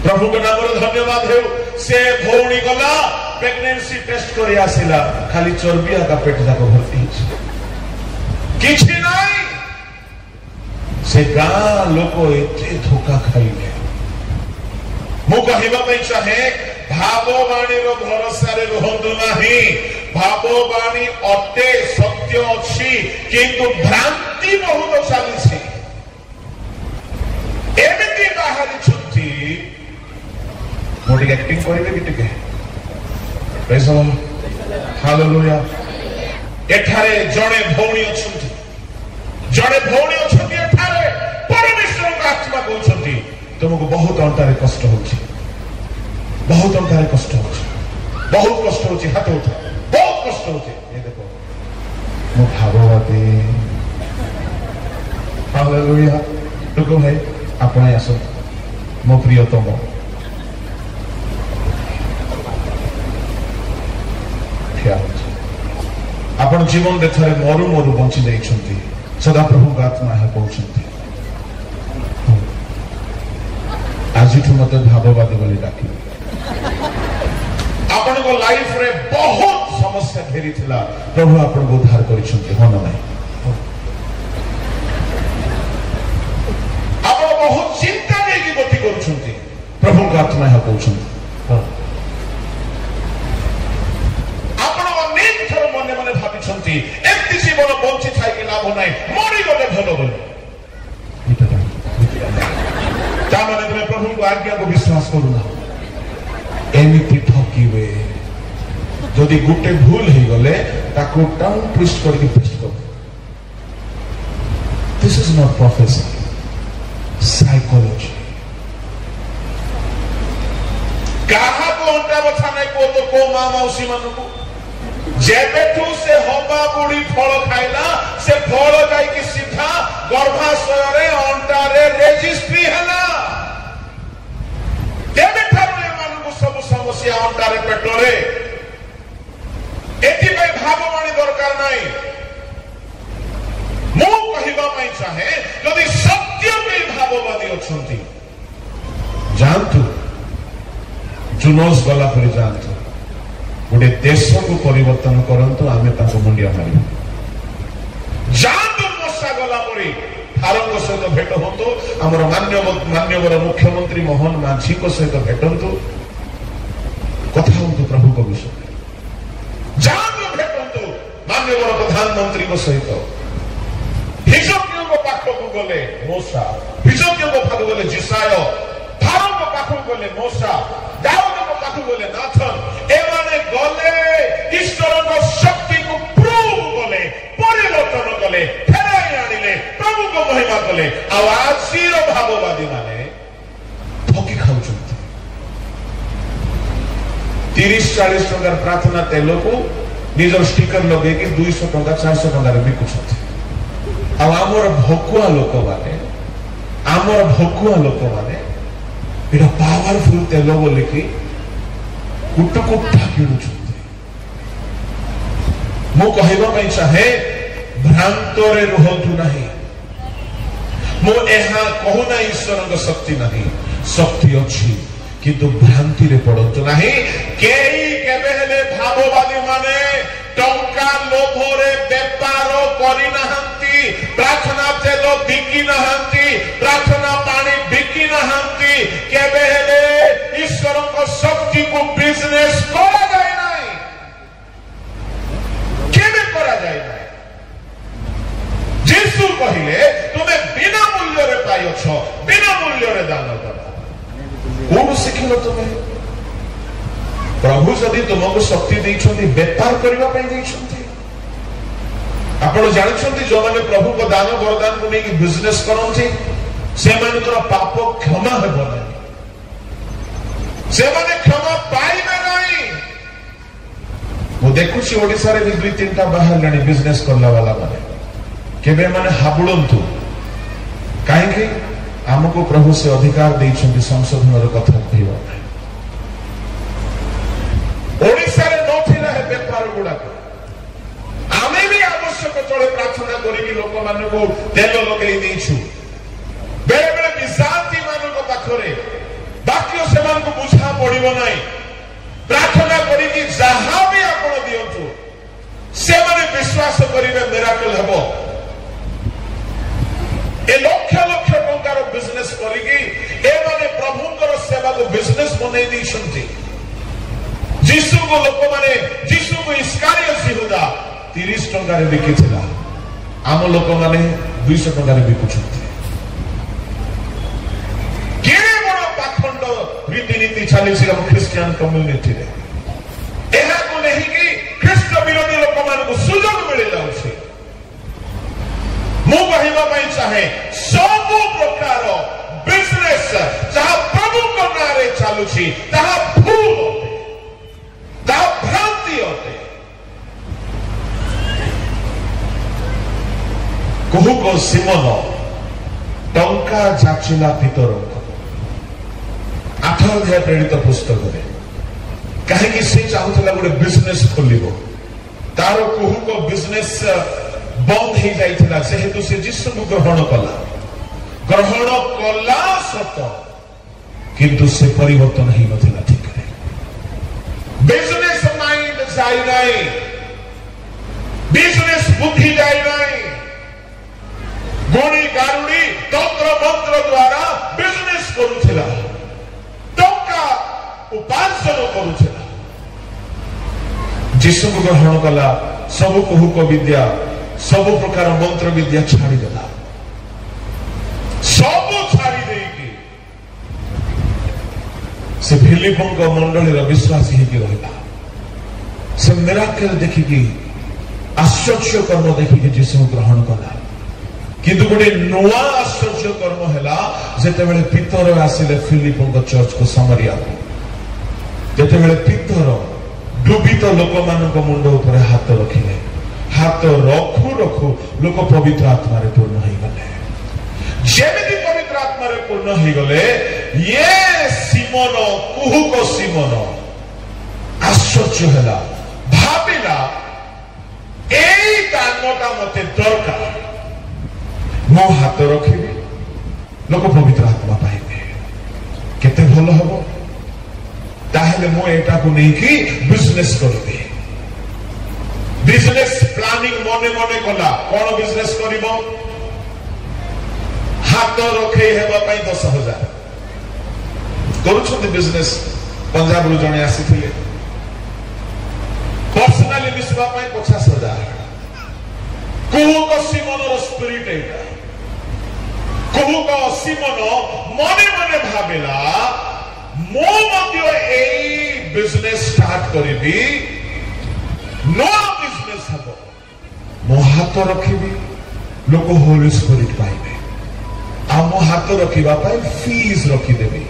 प्रभु के नाम रे धन्यवाद हे से भौणी गला प्रेगनेंसी टेस्ट करी आसिला खाली चर्बी का पेट जाको भर्ती किछि नहीं से गाँ लोक एते धोखा खाइले मु कहबा पई चाहे भाववाणी रो भरोसा रे रहंतु नाही भाववाणी अटे सत्य अछि किंतु भ्रांति बहुत चाली छै एमिति बाहरी छुट्टी मोटी एक्टिंग करिवे कि टिके प्रेज द लॉर्ड हालेलुया एठारे जणे भौणी अछंती एठारे परमेश्वर का आत्मा कहउछंती तुमको बहुत अंतरे कष्ट होची बहुत अंतरे कष्ट होची हाथ उठा बहुत कष्ट होची ये देखो मो भागवते हालेलुया देखो भाई आपण आसो मो प्रियतम क्या आपण जीवन रे थरे मरु मरु बंची जाइछंती सदा प्रभु आत्मा है कहउछंती आज मत भाववाद बोली डाकी आपण को लाइफ रे बहुत समस्या घेरी थिला प्रभु आपण को उद्धार करिसंती हो ना नहीं आपण बहुत चिंता नै कि गति करूछंती प्रभु का आत्मा है कहउछंती आपण अनेक थर मने मने भाबिछंती एति जीवन बंची थाई कि लाभ नै मरि गले भलो बोली तामाने तुम्हें प्रभु को आज्ञा को विश्वास करूना एमिति ठकीबे जदि गुटे भूल ही गले ताको टाउन ट्विस्ट करके पेस्ट कर this is not prophecy psychology कहा को अंटा बथा नहीं को तो को मां मौसी मन को जेबेठू से हबा बुड़ी फल खाइला से फल जाई कि सीधा गर्भाशय रे अंटा रे रजिस्ट्री हला तेबेठारू एमान को सब समस्या अंटा रे पेट रे एति पे भाववाणी दरकार नाही मो कहिबा पई चाहे यदि सत्य पे भाववादी अछंती जानतु जुनोस गला पर जानतु गोटे देश को परिवर्तन करंतु आमे ताको मुंडिया मारिबो जानतु मसा गला परी फारंग सहित भेट हूँ आमर मान्यवर मुख्यमंत्री मोहन माझी सहित भेटंतु कथा हूँ प्रभु को विषय जातु भेटंतु मान्यवर प्रधानमंत्री सहित हिजकियों पाखक गले मोसा हिजकियों पाखक गले जिसाय फारंग पाखक गले मोसा दाऊद पाखक गले नाथन एमाने गले ईश्वर शक्ति को प्रूव गले परिवर्तन कले फेराई आनिले प्रभु को महिमा कले आजीर भाववादी माने ठकी खाउछंती 30-40 टंकार प्रार्थना तेल को निजर स्टिकर लगे कि 200 टंका 400 टंकार बिकुछंती आमर भकुआ लोक माने एटा पावरफुल तेल बोली कि कुटकुटा किणुछंती मु कहबा पई चाहे भ्रांतरे रुहतु नहीं मु एहा कहूना ईश्वर शक्ति नहीं शक्ति अच्छी किंतु भ्रांति रे पड़तु नहीं केई केबे हेले भाववादी माने टंका लोभरे व्यापार करि नहंती प्रार्थना तेल बिकी नहंती प्रार्थना पानी बिकी नहंती केबे हेले ईश्वर को शक्ति को बिजनेस करा जाय नहीं केबे करा जाय नहीं जीसु कहिले तुम्हें बिना मूल्य रे पाइयो छ बिना मूल्य रे दान करो कोन सिखिलो तुम्हें प्रभु जदि तुमको शक्ति देइछंती व्यापार करबा पई देइछंती आपण जानिछंती जो माने प्रभु को दान वरदान को नेकी बिजनेस करंती से मानकर पाप क्षमा हेबो नहीं से माने क्षमा पाइबे नहीं मु देखुछि ओडिसा रे 2-3टा बाहर लानी बिजनेस करला वाला माने केबे माने हाबुडंतु काहे कि हमको प्रभु से अधिकार देइछंती संशोधन रो कथा कहबा ओडिसा रे नथिला है व्यापार गुडा आमे भी आवश्यक चले प्रार्थना करी लोक मान को तेल लगे देइछु बेले बेले विशांति मान को पाखरे बाकी से मान को बुझा पड़िबो नहीं प्रार्थना करी कि जहां भी आपण दियंतु से माने विश्वास करिवे मिराकल हेबो ए लक्ष लक्ष टंकार बिजनेस करिकी ए माने प्रभुंकर सेवा को बिजनेस बनै दैछंती जीसु को लोक माने जीसु को इस्कारियोत यहूदा 30 टंकार बिकिथिला आम लोक माने 200 टंकार बिकुछंती केरे बड़ पाखंड रीतिनीति चलीछि हम क्रिश्चियन कम्युनिटी रे एहा को नहीं कि ख्रीष्ट विरोधी लोक मान को सुजोग मिले जाउछि मु कहबा पई चाहे सब प्रकार बिजनेस जहां प्रभु को नारे चालुछि तहा भूल होते तहा भ्रांति होते कहू को सिमन टंका जाचिला पितर 8 अध्याय प्रेरित पुस्तक रे काहे कि से चाहुतला गोटे बिजनेस खोलिबो तार कहू को बिजनेस बंद हो जाइथिला से हेतु से जीसु को ग्रहण कला सत किंतु से परिवर्तन ही नथिला ठीक है बिजनेस माइंड जाई नाही बिजनेस बुद्धि जाई नाही गुणी गारुडी तंत्र मंत्र द्वारा बिजनेस करूथिला टंका उपार्जन करूथिला जीसु को ग्रहण कला सब कहू को विद्या सब प्रकार मंत्र विद्या छाड़ी देला सब छाड़ी देकी से फिलिपों को मंडली विश्वासी ही रहा से मिराकल देखिकी आश्चर्य कर्म देखिकी जीसु ग्रहण कला किंतु गोटे नुआ आश्चर्य कर्म हैला जेतेबेले पितर आसिले फिलिपों को चर्च को समरिया जेतेबेले पितर डुबित लोक मानक मुंड ऊपर हाथ रखिले हाथ रखु रखु लोक पवित्र आत्मा रे पूर्ण हो गले जेमिति पवित्र आत्मा रे पूर्ण हो गले ये सिमोन कुहुक सिमोन आश्चर्य हैला भाबिला एई दानटा मते दरकार मो हाथ रखिबे लोक पवित्र आत्मा पाइबे केते भलो हबो ताहेले मो एटा को नै कि बिजनेस करबे बिजनेस प्लानिंग मने मने कला कोन बिजनेस करिवो हाथ रखे हेबा 10,000 करुछंती बिजनेस पंजाब रु जणे आसीथिले पर्सनली मिसबा 50,000 कुहुक सिमनर स्पिरिट एटा कुहुक सिमन मने मने भाबिला मो मध्य एई बिजनेस स्टार्ट करिबी नो बिजनेस हबो मो हाथ रखिबी लोक होली स्पिरिट पाइबे आ मो हाथ रखिबा पाई फीस रखिदेबी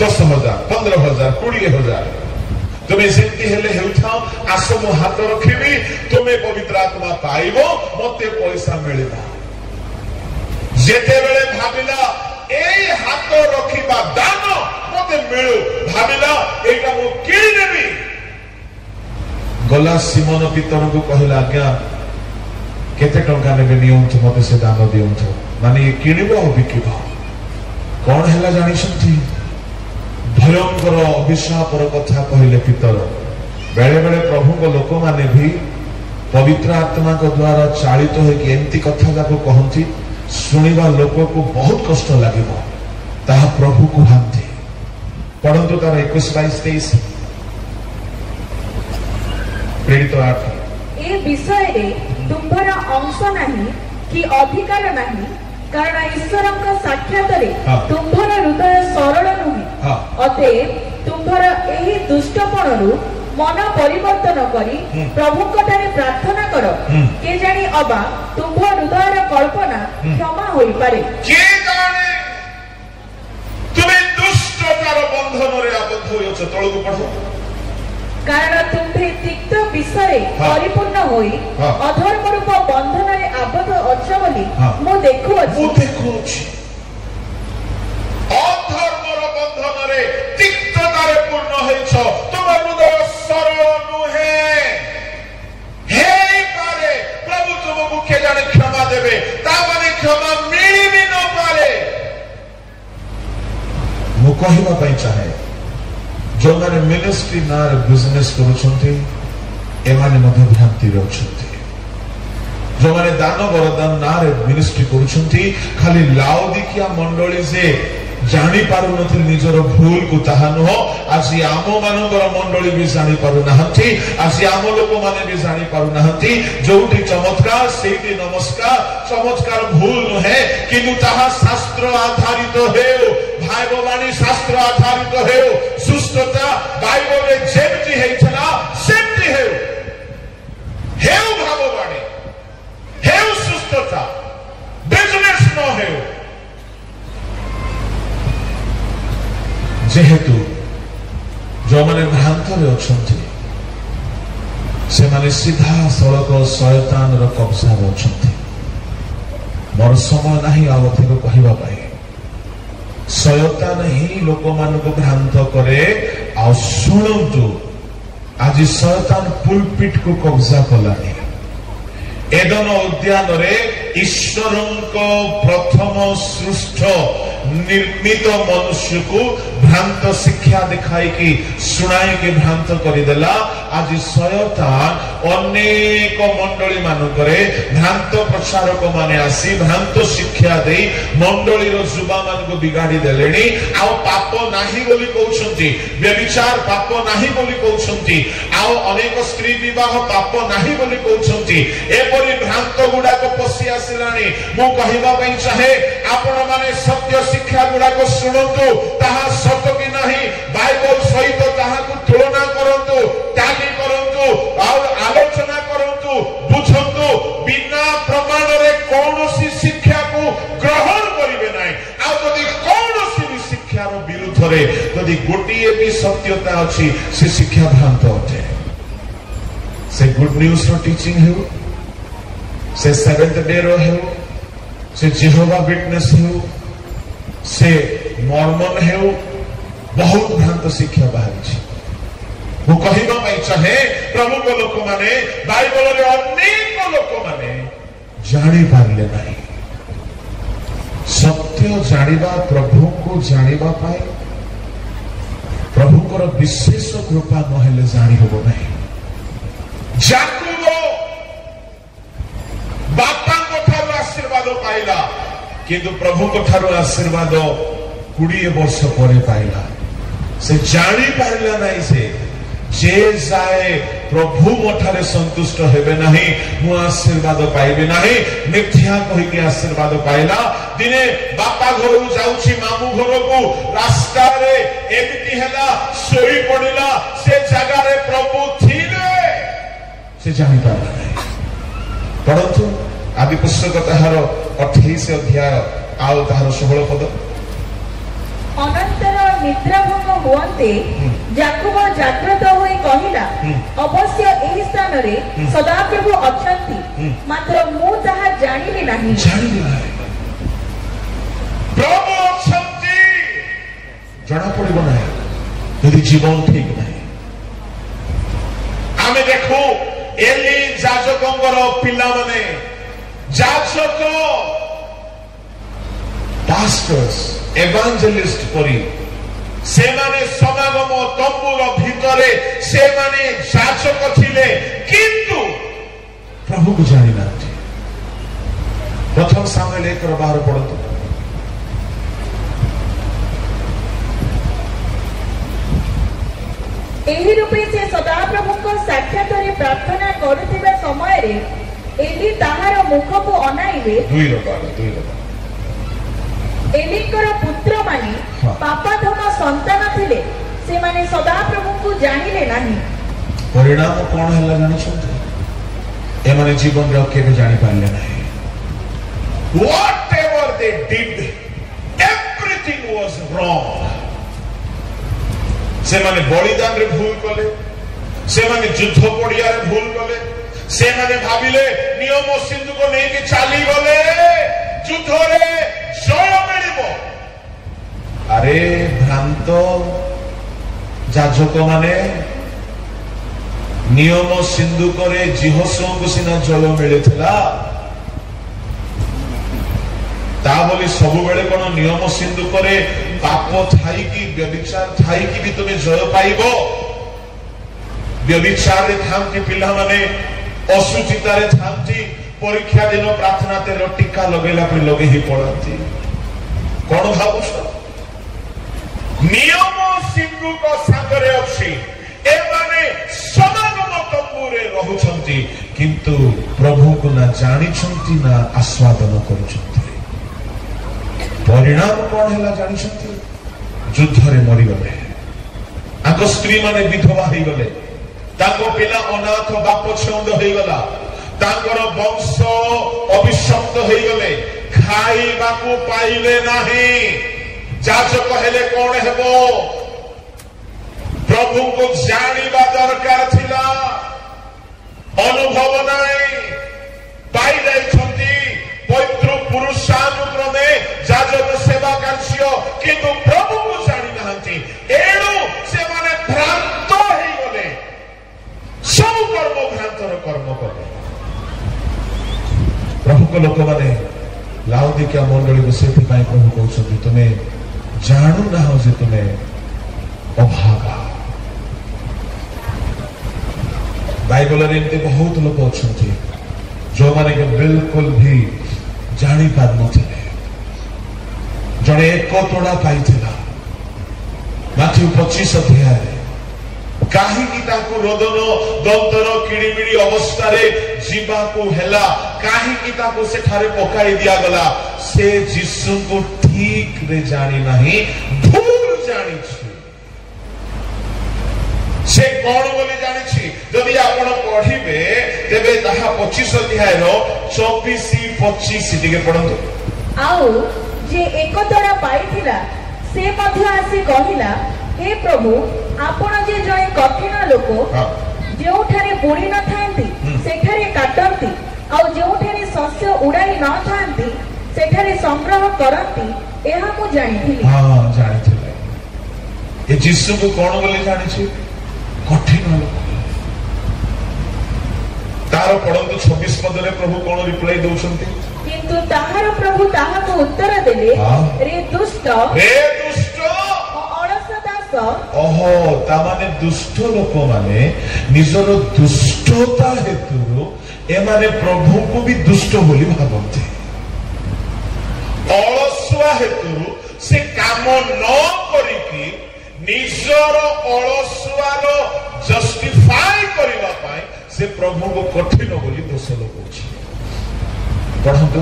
10,000 15,000 20,000 तुम्हें सेमती हेले हेउथाओ आस मो हाथ रखिबी तुम्हें पवित्र आत्मा पाइबो मते पैसा मिलिबा जेते बेले भाबिला एई हाथ रखिबा दान मते मिलु भाबिला एटा मो किनि देबी गला सिमन पितर को कहला आज्ञा केते टंका नेबे नियंतु मते से दान दियंतु माने किनिबो आ बिकिबो कोन हैला जानि छथि भयंकर अभिशापर कथा कहले पितर बेले बेले प्रभु को लोक माने भी पवित्र आत्मा को द्वारा चालित है कि एमती कथा जाको कहंती सुनिबा लोक को बहुत कष्ट लागिबो ताहा प्रभु को भांती परंतु तार 21-22-23 प्रेरित 8 ए विषय रे तुम्भर अंश नाही कि अधिकार नाही कारण ईश्वर साक्षात तुम्भर हृदय सरल नुहे अतएव तुम्भर एही दुष्टपणरु मन परिवर्तन करी प्रभु कटारे प्रार्थना कर के जानी अबा तुम्भ हृदयर कल्पना क्षमा होई पारे के जाने तुमे दुष्टतार बंधन रे आबद्ध होयछ तळगु पढो कारण तुम्भे तिक्त विषय परिपूर्ण होई अधर्म रूप बंधन रे आबद्ध अछ बोली मो देखु अछि अधर्मर बंधन रे तिक्तता रे पूर्ण होइछ तुम हृदय सरल नुहे हे पारे प्रभु तुमको के जाने क्षमा देबे ता माने क्षमा मिली भी न पारे मो कहिबा पई चाहे जो माने मिनिस्ट्री नार बिजनेस करूछंती एमाने मध्य भ्रांति रे अछंती जो माने दान वरदान नार मिनिस्ट्री करूछंती खाली लाउदिकिया मंडली से जानी पारु नथि निजर भूल को ताहा न हो आसी आमो मानकर मंडली भी जानी पारु नहंती आसी आमो लोक माने भी जानी पारु नहंती जोठी चमत्कार सेठी नमस्कार चमत्कार भूल न है किंतु ताहा शास्त्र आधारित हेउ भाइबवाणी शास्त्र आधारित हेउ सुस्थता बाइबल रे जेमति हेइछला सेमति हेउ भाइबवाणी हेउ सुस्थता बिजनेस न हेउ जेहेतु जो माने भ्रांत रे अछंती से माने सीधा सड़क शयतान रो कब्जा रे अछंती मोर समय नाही आवथिक कहिबा पाए शयतान ही लोक मान को भ्रांत करे आ सुनंतु आज शयतान पुलपिट को कब्जा कलानी एदन उद्यान रे ईश्वरंको प्रथम सृष्ट निर्मित मनुष्य को भ्रांत शिक्षा दिखाई कि सुनाई के भ्रांत करदेला आज शयतान अनेक मंडली मानकरे भ्रांत प्रचारक माने आसी भ्रांत शिक्षा दे मंडली रो जुबा मान को बिगाड़ी देलेनी आ पाप नाही बोली कहउछंती व्यभिचार पाप नाही बोली कहउछंती आ अनेक स्त्री विवाह पाप नाही बोली कहउछंती एपरि भ्रांत गुडा को पसी आसिलानी मु कहिबा पई चाहे आपण माने सत्य शिक्षा गुडा को सुनंतु ताहा सत्य कि नाही बाइबल सहित ताहा को तुलना करंतु टाली करंतु और आलोचना करंतु बुझंतु बिना प्रमाण रे कोनोसी शिक्षा को ग्रहण करिवे नाही आ जदि कोनोसी भी शिक्षा रो विरुद्ध रे जदि गोटिए भी सत्यता अछि से शिक्षा भ्रांत अटे से गुड न्यूज रो टीचिंग हेउ से सेवेंथ डे रो हेउ से जेहोवा विटनेस हेउ से मॉर्मन हेउ बहुत भ्रांत शिक्षा बाहरी छी वो कहिबा पई चाहे प्रभु को लोक माने बाइबल रे अनेक लोक माने जानि पारले नाही सत्य जानिबा प्रभु को जानिबा पाए प्रभु को विशेष कृपा नहेले जानि होबो नाही याकूब बापा को थारु आशीर्वाद पाइला किंतु प्रभु को ठारो आशीर्वाद 20 वर्ष पर पाइला से जानी पारिला नहीं से जे जाए प्रभु मठारे संतुष्ट हेबे नहीं मु आशीर्वाद पाइबे नहीं मिथ्या कहि के आशीर्वाद पाइला दिने बापा घर जाउछि मामू घर को रास्ता रे एमिति हैला सोई पडिला से जगह रे प्रभु थिले से जानि पारला नहीं परंतु आदि पुस्तक ताहार 28 अध्याय आउ ताहार 16 पद अनंतर निद्राभंग हुअन्ते याकूब जाग्रत होई कहिला अवश्य एही स्थान रे सदाप्रभु अछंती मात्र मु ताहा जानिले नाही प्रभु अछंती जणा पड़िबो नाही यदि जीवन ठीक नाही आमे देखो एली जाजकंगर पिला माने जाजक पास्टर्स एवांजेलिस्ट परी से माने समागम तंबुर भितरे से माने जाचक थिले किंतु प्रभु को जानि नाथि प्रथम सामुएल 1:12 पढନ୍ତୁ एही रूपे से सदाप्रभु को साक्षात रे प्रार्थना करुथिबा समय रे एली ताहार मुख को अनाइले 2:12 एलिकर पुत्र माने पापाधम संतान थिले से माने सदाप्रभु को जानिले नाही परिणाम कोन हला जानि छथि ए माने जीवन रे केबे जानि पारले नाही whatever they did everything was wrong से माने बलिदान रे भूल कले से माने युद्ध पड़िया रे भूल कले से माने भाबिले नियम सिंधु को नहीं के चाली गले युद्ध रे जय मिलिबो अरे भ्रांत जाजक माने नियम सिंधु करे जिहोसो को सिना जल मिलिथिला ता बोली सब बेले कोन नियम सिंधु करे पाप थाई की व्यभिचार थाई की भी तुम्हें जय पाइबो व्यभिचार रे थांती पिला माने असुचिता रे थांती परीक्षा दिन प्रार्थना ते टीका लगेला पर लगे ही पड़ती कौन भावुछ नियम सिंधु को सागरे अछि ए माने समागम तंबुरे रहुछंती किंतु प्रभु को ना जानि छंती ना आस्वादन करूछंती परिणाम कौन हैला जानि छंती युद्ध रे मरि गले आको स्त्री माने विधवा होई गले ताको पिला अनाथ बाप छंद होई गला तांकर वंश अभिशप्त होई गले खाइबा को पाइले नाही जाजक हेले कोन हेबो प्रभु को जानिबा दरकार थिला अनुभव नाही पाइ जाइछंती पवित्र पुरुषानुक्रमे जाजक सेवा कार्य किंतु प्रभु को जानि नाहंती एणु से माने भ्रांत होई गले सब कर्म भ्रांतर कर्म कले प्रभु को लोक माने लाउदिकिया मंडली को से प्रभु कहते तुम्हें जानू ना हो तुम्हें अभागा बाइबल रे एमते बहुत लोग अच्छे जो माने के बिल्कुल भी जानी पार नथिले जने एक तोड़ा पाइथिला माथ्यू 25 अध्याय काहे की ताको रोदन दंतर किड़ीमिड़ी अवस्था रे जीवा को हेला काहे की ताको से ठारे पकाई दिया गला से यीशु को ठीक रे जानी नहीं भूल जानी छी से कोन बोली जानी छी जदि आपण पढिबे तेबे ताहा 25 अध्याय रो 24-25 टिके पढंतु आउ जे एक तोड़ा पाइथिला से मध्य आसी कहिला हे प्रभु आपण जे जय कठिन लोक जो ठारे बुड़ी न थांती सेठारे काटंती और जो ठारे शस्य उड़ाई न थांती सेठारे संग्रह करंती एहा को जानिथिली हां जानिथिले ए यीशु को कोन बोले जानि छी कठिन लोक तार पढंतु 26 पद रे प्रभु कोन रिप्लाई दउछंती किंतु ताहार प्रभु ताहा को उत्तर देले रे दुष्ट ओहो तामाने दुष्ट लोक माने निजर दुष्टता हेतु ए माने प्रभु को भी दुष्ट बोली भाबंते हेतु से काम न करिकी निजर अलसुआर जस्टिफाई करबा पाए से प्रभु को कठिन बोली दोष लगौछि। पढ़ंतु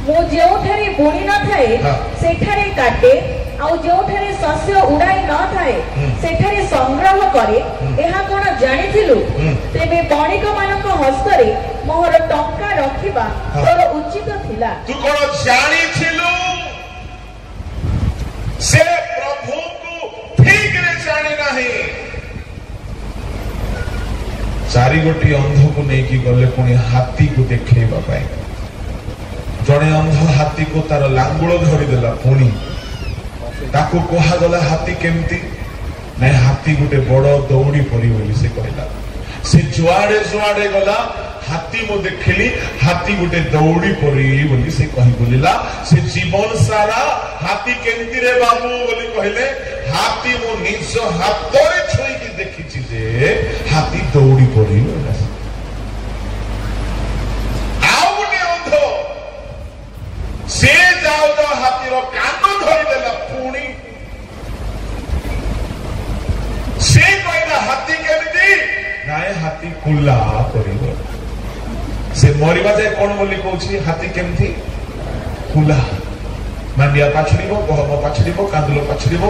मो जेउठारे बुणी न थाए सेठारे काटे आउ जेउठारे शस्य उड़ाई न थाए सेठारे संग्रह करे एहा कोन जानिथिलु तेबे बणिक मानक हस्तरे मोहर टंका रखिबा तोर उचित थिला। तू कोन जानिथिलु से प्रभु को ठीक रे जानि नाही। चारि गोटी अंध को नेकी गले पुणी हाथी को देखैबा पाए जड़े अंध हाथी को तार लांगुल धरीदेला पुणी ताको कहा गला हाथी केमती ना हाथी गोटे बड़ दौड़ी पड़ी बोली से कहला से जुआड़े जुआड़े गला हाथी मो देखली हाथी गोटे दौड़ी पड़ी बोली से कहि बोलिला से जीवन सारा हाथी केमती रे बाबू बोली कहले हाथी मो निज हाथरे छुई की देखिछि जे हाथी दौड़ी पड़ी बोला आउ गोटे अंध से जाओ जाओ हाथीर कान धरीदेला पुणी से कहला हाथी केमती नाए हाथी कुला करिवो से मरिबा जाए कोन बोली कहउछि हाथी केमती कुला मांडिया पाछड़िबो गहम पाछड़िबो कांदुलो पाछड़िबो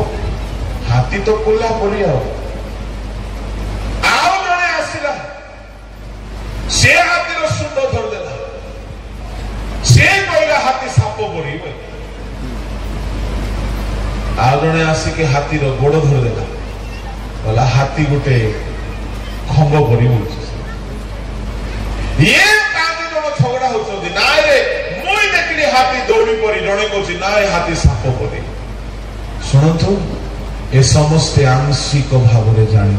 हाथी तो कुला करियो आउ जने आसिला से हाथीर सुंद धरदेला से कहला हाथी साप पड़ी आउ जने आसिके हाथीर गोड़ धरदेला बोला हाथी गोटे खंब पड़ी ये झगड़ा होती ना रे मुई देखली हाथी दौड़ी पड़ी जड़े कौच ना हाथी साप पड़ी शुणु ए समस्ते आंशिक भाव जानी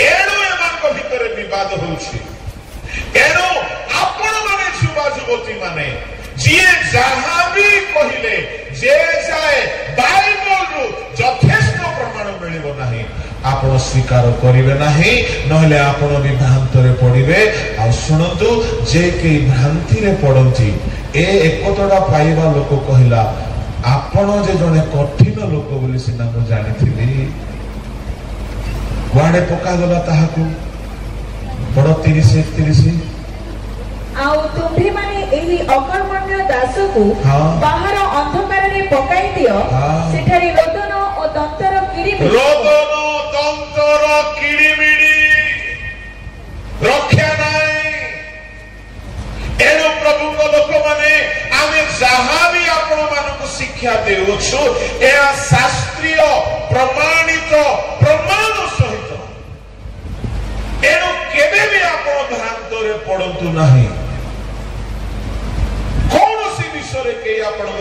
एणु एमान भितर विवाद होउछि एणु आपण माने युवा युवती माने जिए जहां भी कहिले जे जाए बाइबल रु यथेष्ट प्रमाण मिलिबो नाही आपण स्वीकार करिवे नाही नहले आपण भी भ्रांत रे पड़िबे। आ सुनंतु जे के भ्रांति रे पड़ंती ए एकतडा पाइबा लोक कहिला आपण जे जने कठिन लोक बोली सिना मु जानिथिली वाडे पका गला ताहाकू बड़ 30 आउ तुम्ही माने एही अकर्मण्य दास को बाहर अंधकार रे पकाई दियो सेठारी रोदन ओ दंतर किरिमिडी रोदन दंतर किरिमिडी रक्षा नाही। एनो प्रभु को लोक माने आमे जहां भी आपण मानको शिक्षा देउछु ए शास्त्रीय प्रमाणित प्रमाण सहित एनो केबे भी आपण भ्रांत रे पड़ंतु नाही।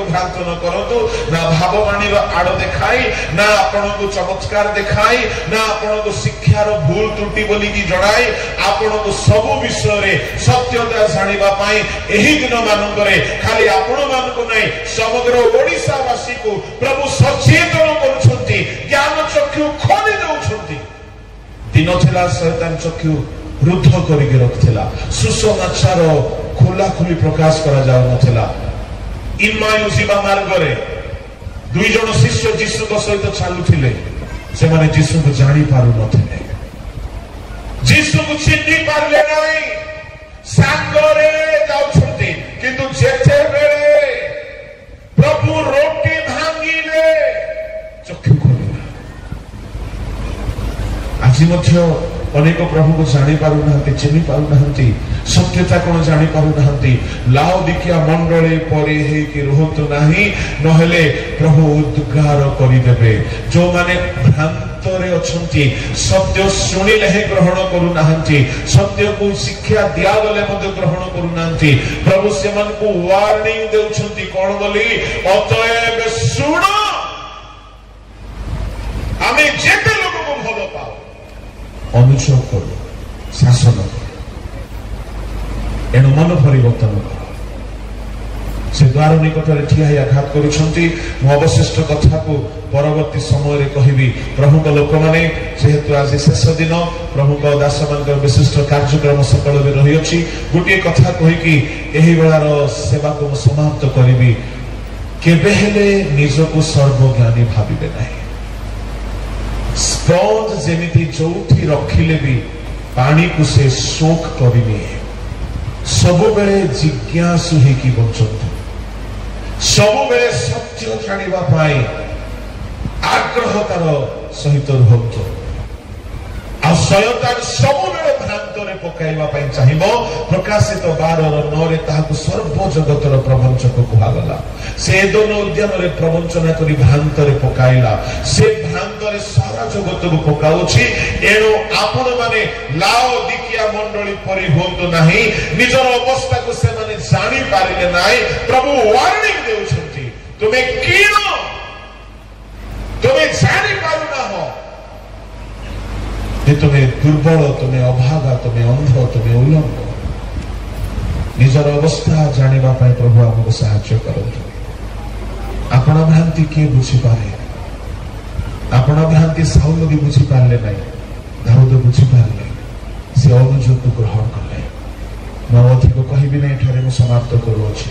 भ्रांत न करतु ना भाववाणी आड़ देखाई ना आपण को चमत्कार देखाई ना आपण को शिक्षार भूल त्रुटि बोली की जणाई आपण को सब विषय रे सत्यता जानिबा पाई एही दिन मानकरे खाली आपण मानको नै समग्र ओडिसा वासी को प्रभु सचेतन करूछंती ज्ञान चक्षु खोली दउछंती। दिन थिला शैतान चक्षु रुद्ध करिके रखथिला सुसमाचार खोला खोली प्रकाश करा जाउ नथिला। इमायु जीवा मार्ग रे दुई जन शिष्य जीशु को सहित चलुथिले से माने जीशु को जानी पारु नथिले जीशु को चिन्हि पारले नाही सांगरे जाउछंती किंतु जेते बेले प्रभु रोटी भांगिले चक्षु खोलिला। आज मध्य अनेक प्रभु को जानी पारु नहंती चिन्हि पारु नहंती सत्यता कोन जानी पारु नहंती। लाउदिकिया मंडले परे हे कि रहतु नाही नहले प्रभु उद्गार करि देबे। जो माने भ्रांत रे अछंती सत्य सुनिले हे ग्रहण करू नहंती सत्य को शिक्षा दिया गले मते ग्रहण करू नहंती प्रभु सेमन को वार्निंग देउछंती कोन बोली अतएव सुनो आमे जेते लोक को भलो पाओ अनुसरण करो शासन करो एणु मन परिवर्तन करो से द्वार निकटरे ठिया आघात करुछंती। मु अवशिष्ट कथा को परवर्ती समय रे कहिबी। प्रभु को लोक माने जेहेतु आज शेष दिन प्रभु को दास मान विशिष्ट कार्यक्रम सकल भी रही अछि। गोटे कथा कहि कि एही बेलार सेवा को समाप्त करिबी। केबे हेले निजको सर्वज्ञानी भाबिबे नाही। स्पंज जेमिति जोठी रखिले भी पानी को से शोक करिनी। सबु बेले जिज्ञासु हे कि बंचंतु। सबु बेले सत्य जानिबा पाई आग्रहतार सहित रुहंतु। आ शयतान सबु बेले भ्रांतरे पकाइबा पाई चाहिबो। प्रकाशित 12:9 रे ताहाकु सर्व जगतर प्रवंचक कुहागला। से दोन उद्यान रे प्रवंचना करी भ्रांतरे पकाइला। से भ्रांतरे सारा जगत को पकाउछि। एणु आपण माने लाओदिकिया मंडली परि होंतु नाही। निजर अवस्था को से माने जानि पारिले नाही। प्रभु वार्निंग देउछंती तुमे किनो तुमे जानि पारु ना हो। तुम्हें दुर्बल, तुम्हें अभागा, तुम्हें अंध, तुम्हें उल्लंघ। निजर अवस्था जानिबा पाई प्रभु हमको साहाय्य करंतु। आपण भ्रांति किए बुझी पारे? आपण भ्रांति साउल भी बुझी पारले नहीं। दाऊद बुझी पारले। से अनुजोग ग्रहण कले। मैं अधिक कहबी नहीं। ठारे मु समाप्त करूछि।